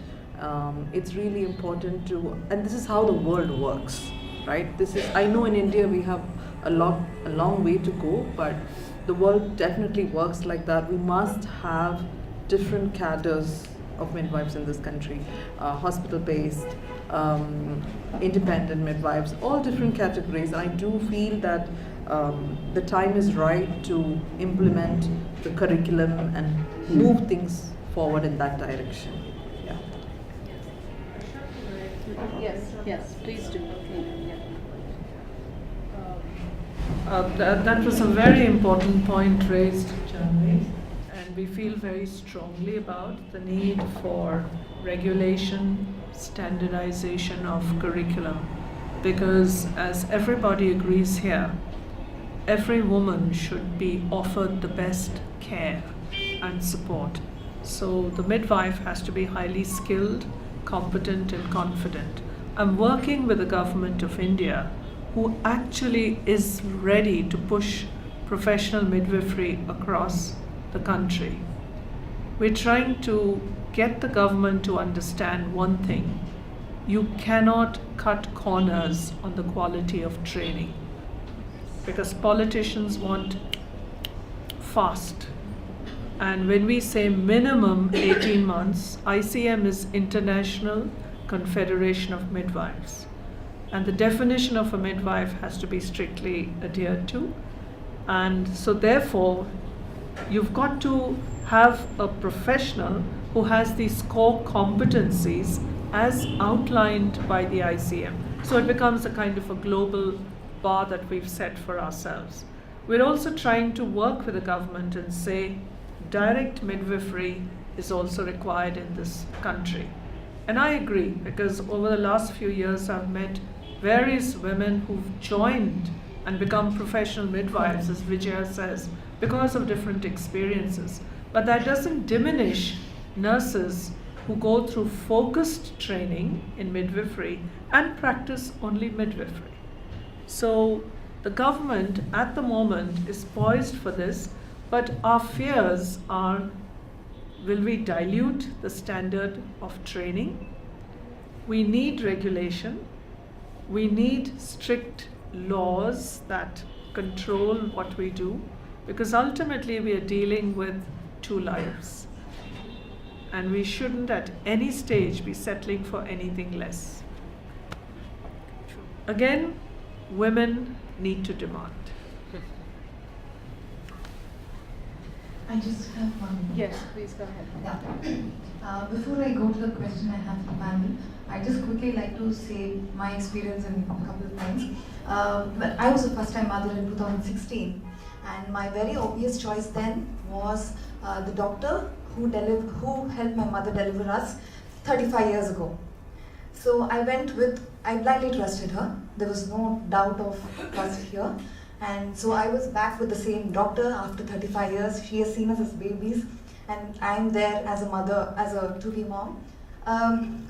It's really important and this is how the world works, right? I know in India we have a long way to go, but the world definitely works like that. We must have different cadres of midwives in this country, hospital-based, independent midwives, all different categories. I do feel that the time is right to implement the curriculum and move things forward in that direction. Yeah. Yes, please do. That was a very important point raised, Janvi, and we feel very strongly about the need for regulation, standardization of curriculum, because as everybody agrees here, every woman should be offered the best care and support. So the midwife has to be highly skilled, competent and confident. I'm working with the government of India, who actually is ready to push professional midwifery across the country. We're trying to get the government to understand one thing: you cannot cut corners on the quality of training, because politicians want fast. And when we say minimum 18 months, ICM is International Confederation of Midwives. And the definition of a midwife has to be strictly adhered to. And so therefore, you've got to have a professional who has these core competencies as outlined by the ICM. So it becomes a kind of a global bar that we've set for ourselves. We're also trying to work with the government and say direct midwifery is also required in this country. And I agree, because over the last few years I've met various women who've joined and become professional midwives, as Vijaya says, because of different experiences. But that doesn't diminish nurses who go through focused training in midwifery and practice only midwifery. So the government at the moment is poised for this, but our fears are, will we dilute the standard of training? We need regulation. We need strict laws that control what we do, because ultimately we are dealing with two lives. And we shouldn't at any stage be settling for anything less. Again, women need to demand. I just have one. Yes, please go ahead. Yeah. Before I go to the question I have for the panel, I just quickly like to say my experience in a couple of things. But I was a first-time mother in 2016, and my very obvious choice then was the doctor who helped my mother deliver us 35 years ago. So I blindly trusted her. There was no doubt of trust here. And so I was back with the same doctor after 35 years. She has seen us as babies, and I'm there as a mother, as a to-be mom.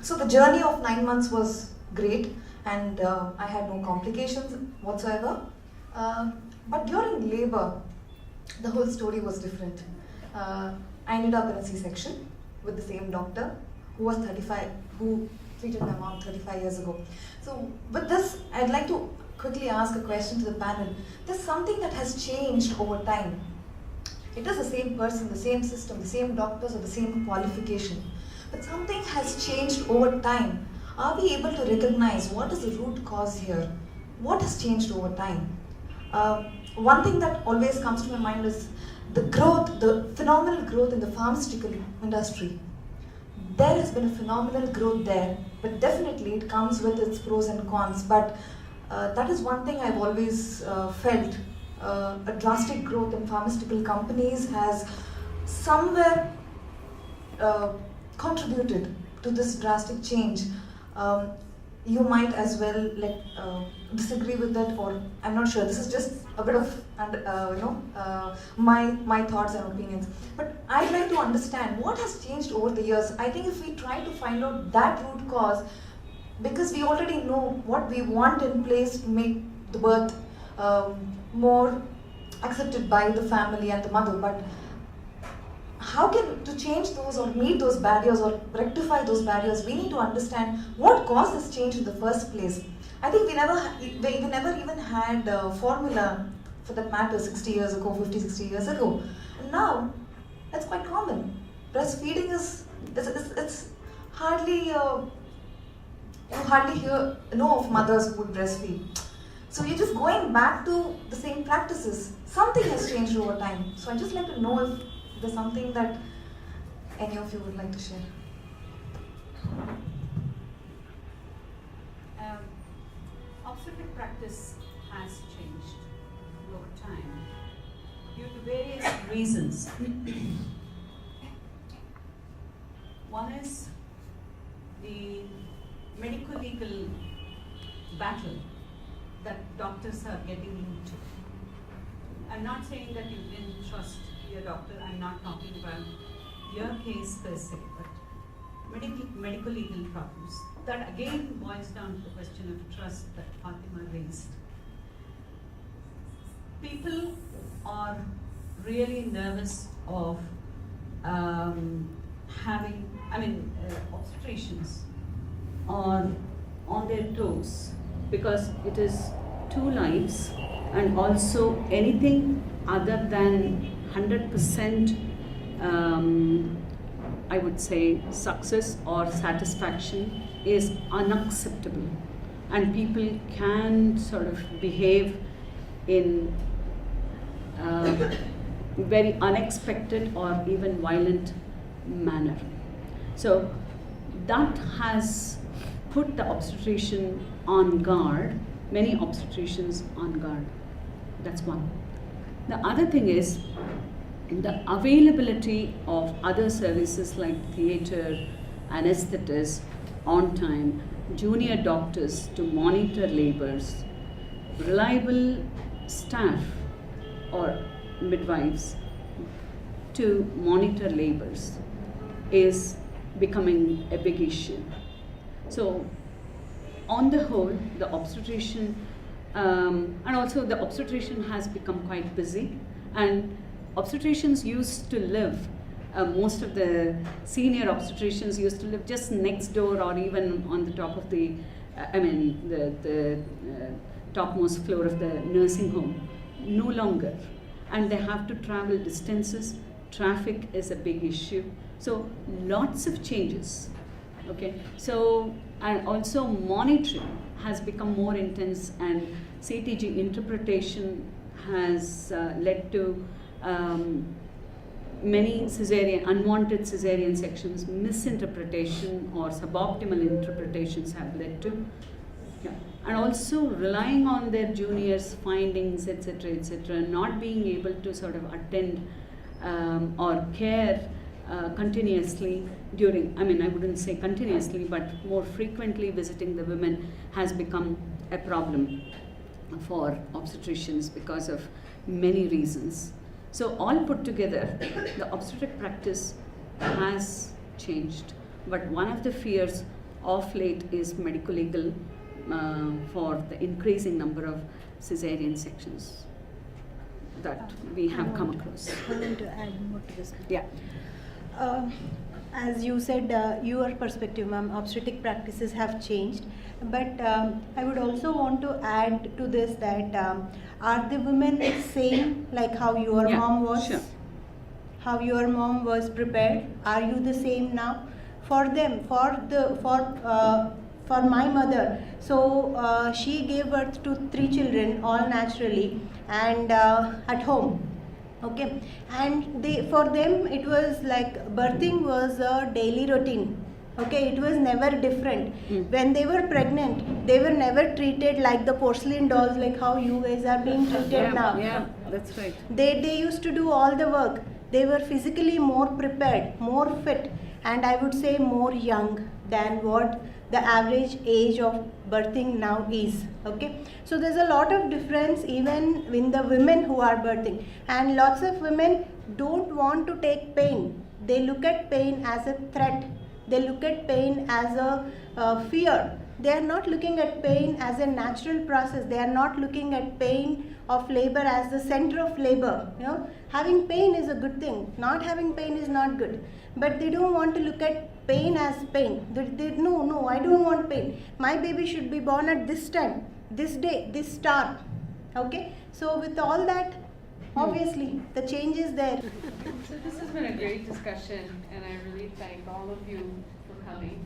So the journey of 9 months was great, and I had no complications whatsoever. But during labor, the whole story was different. I ended up in a C-section with the same doctor who was 35, who treated my mom 35 years ago. So with this, I'd like to quickly ask a question to the panel. There's something that has changed over time. It is the same person, the same system, the same doctors, or the same qualification. But something has changed over time. Are we able to recognize what is the root cause here? What has changed over time? One thing that always comes to my mind is the growth, the phenomenal growth in the pharmaceutical industry. There has been a phenomenal growth there, but definitely it comes with its pros and cons. But that is one thing I've always felt. A drastic growth in pharmaceutical companies has somewhere contributed to this drastic change. You might as well disagree with that, or I'm not sure. This is just a bit of my thoughts and opinions. But I'd like to understand what has changed over the years. I think if we try to find out that root cause, because we already know what we want in place to make the birth more accepted by the family and the mother, but how to change those or meet those barriers or rectify those barriers, we need to understand what caused this change in the first place. I think we never even had a formula for that matter 60 years ago, 50, 60 years ago. And now, that's quite common. breastfeeding is it's hardly you hardly know of mothers who would breastfeed. So you're just going back to the same practices. Something has changed over time. So I'd just like to know if there's something that any of you would like to share. Obstetric practice has changed over time due to various reasons. One is the medico-legal battle that doctors are getting into. I'm not saying that you didn't trust your doctor. I'm not talking about your case per se, but medico-legal problems. That again boils down to the question of trust that Fatima raised. People are really nervous of obstetricians are on their toes because it is 2 lives, and also anything other than 100% I would say success or satisfaction is unacceptable, and people can sort of behave in very unexpected or even violent manner. So that has put the obstetrician on guard, many obstetricians on guard. That's one. The other thing is the availability of other services like theatre, anesthetists on time, junior doctors to monitor labors, reliable staff or midwives to monitor labors is becoming a big issue. So on the whole, the obstetrician and also the obstetrician has become quite busy, and obstetricians used to live, most of the senior obstetricians used to live just next door or even on the top of the topmost floor of the nursing home. No longer. And they have to travel distances. Traffic is a big issue. So lots of changes. Okay. So, and also monitoring has become more intense, and CTG interpretation has led to many unwanted cesarean sections, misinterpretation or suboptimal interpretations have led to. Yeah. And also relying on their juniors' findings, etc., not being able to sort of attend or care continuously during, I wouldn't say continuously, but more frequently visiting the women has become a problem for obstetricians because of many reasons. So all put together, the obstetric practice has changed. But one of the fears of late is medico-legal for the increasing number of cesarean sections that we have come across. I want to add more to this. Yeah. As you said, your perspective, ma'am, obstetric practices have changed. But I would also want to add to this that are the women same like how your mom was? Sure. How your mom was prepared? Are you the same now? For them, for my mother, so she gave birth to 3 children, all naturally and at home. Okay, and for them it was like birthing was a daily routine. Okay, it was never different. When they were pregnant, they were never treated like the porcelain dolls, like how you guys are being treated now. Yeah, that's right. They used to do all the work. They were physically more prepared, more fit, and I would say more young than what the average age of birthing now is. Okay, so there's a lot of difference even in the women who are birthing, and lots of women don't want to take pain. They look at pain as a threat. They look at pain as a fear. They are not looking at pain as a natural process. They are not looking at pain of labor as the center of labor. You know, having pain is a good thing. Not having pain is not good. But they don't want to look at pain as pain. No, I don't want pain. My baby should be born at this time, this day, this star. Okay. So with all that, Obviously, the change is there. So this has been a great discussion, and I really thank all of you for coming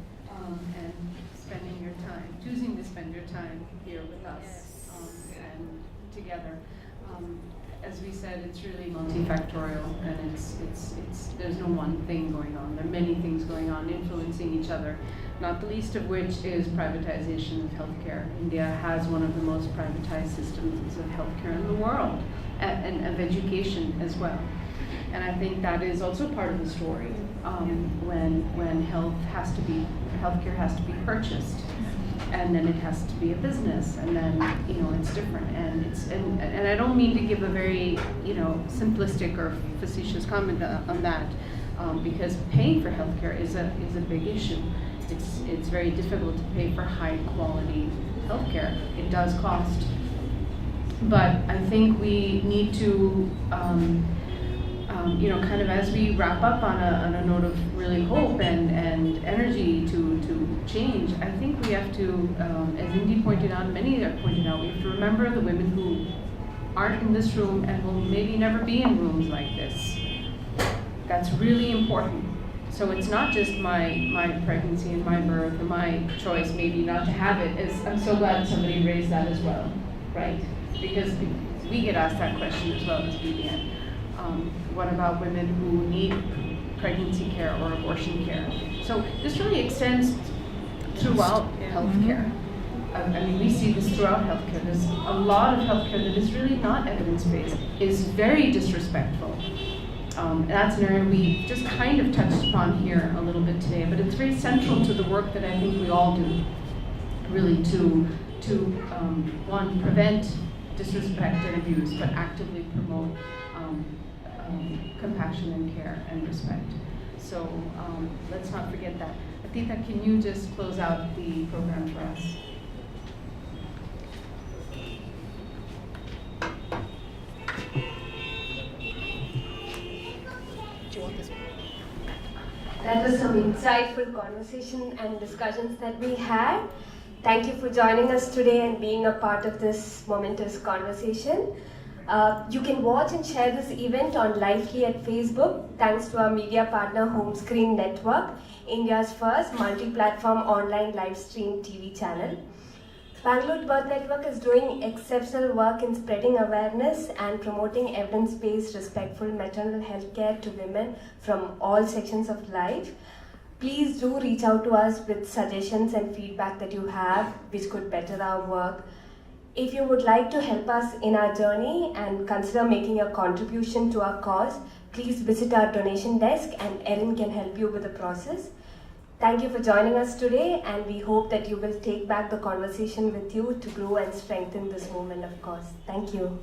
and spending your time, choosing to spend your time here with us and together. As we said, it's really multifactorial, and it's there's no one thing going on. There are many things going on influencing each other, not the least of which is privatization of healthcare. India has one of the most privatized systems of healthcare in the world, and of education as well. And I think that is also part of the story when healthcare has to be purchased, and then it has to be a business, and then it's different, and I don't mean to give a very simplistic or facetious comment on that, because paying for healthcare is a big issue. It's very difficult to pay for high quality healthcare. It does cost, but I think we need to kind of as we wrap up on a note of really hope and energy to change, I think we have to, as Indy pointed out, many have pointed out, we have to remember the women who aren't in this room and will maybe never be in rooms like this. That's really important. So it's not just my pregnancy and my birth or my choice maybe not to have it. I'm so glad somebody raised that as well, right? Because we get asked that question as well as BBN. What about women who need pregnancy care or abortion care? So this really extends throughout healthcare. I mean, we see this throughout healthcare. There's a lot of healthcare that is really not evidence-based, is very disrespectful. That's an area we just kind of touched upon here a little bit today, but it's very central to the work that I think we all do, really to one, prevent disrespect and abuse, but actively promote compassion and care and respect. So let's not forget that. Adita, can you just close out the program for us? That was some insightful conversation and discussions that we had. Thank you for joining us today and being a part of this momentous conversation. You can watch and share this event on Lively at Facebook, thanks to our media partner Home Screen Network, India's first multi-platform online live stream TV channel. Bangalore Birth Network is doing exceptional work in spreading awareness and promoting evidence-based, respectful maternal health care to women from all sections of life. Please do reach out to us with suggestions and feedback that you have, which could better our work. If you would like to help us in our journey and consider making a contribution to our cause, please visit our donation desk and Erin can help you with the process. Thank you for joining us today, and we hope that you will take back the conversation with you to grow and strengthen this movement of cause. Thank you.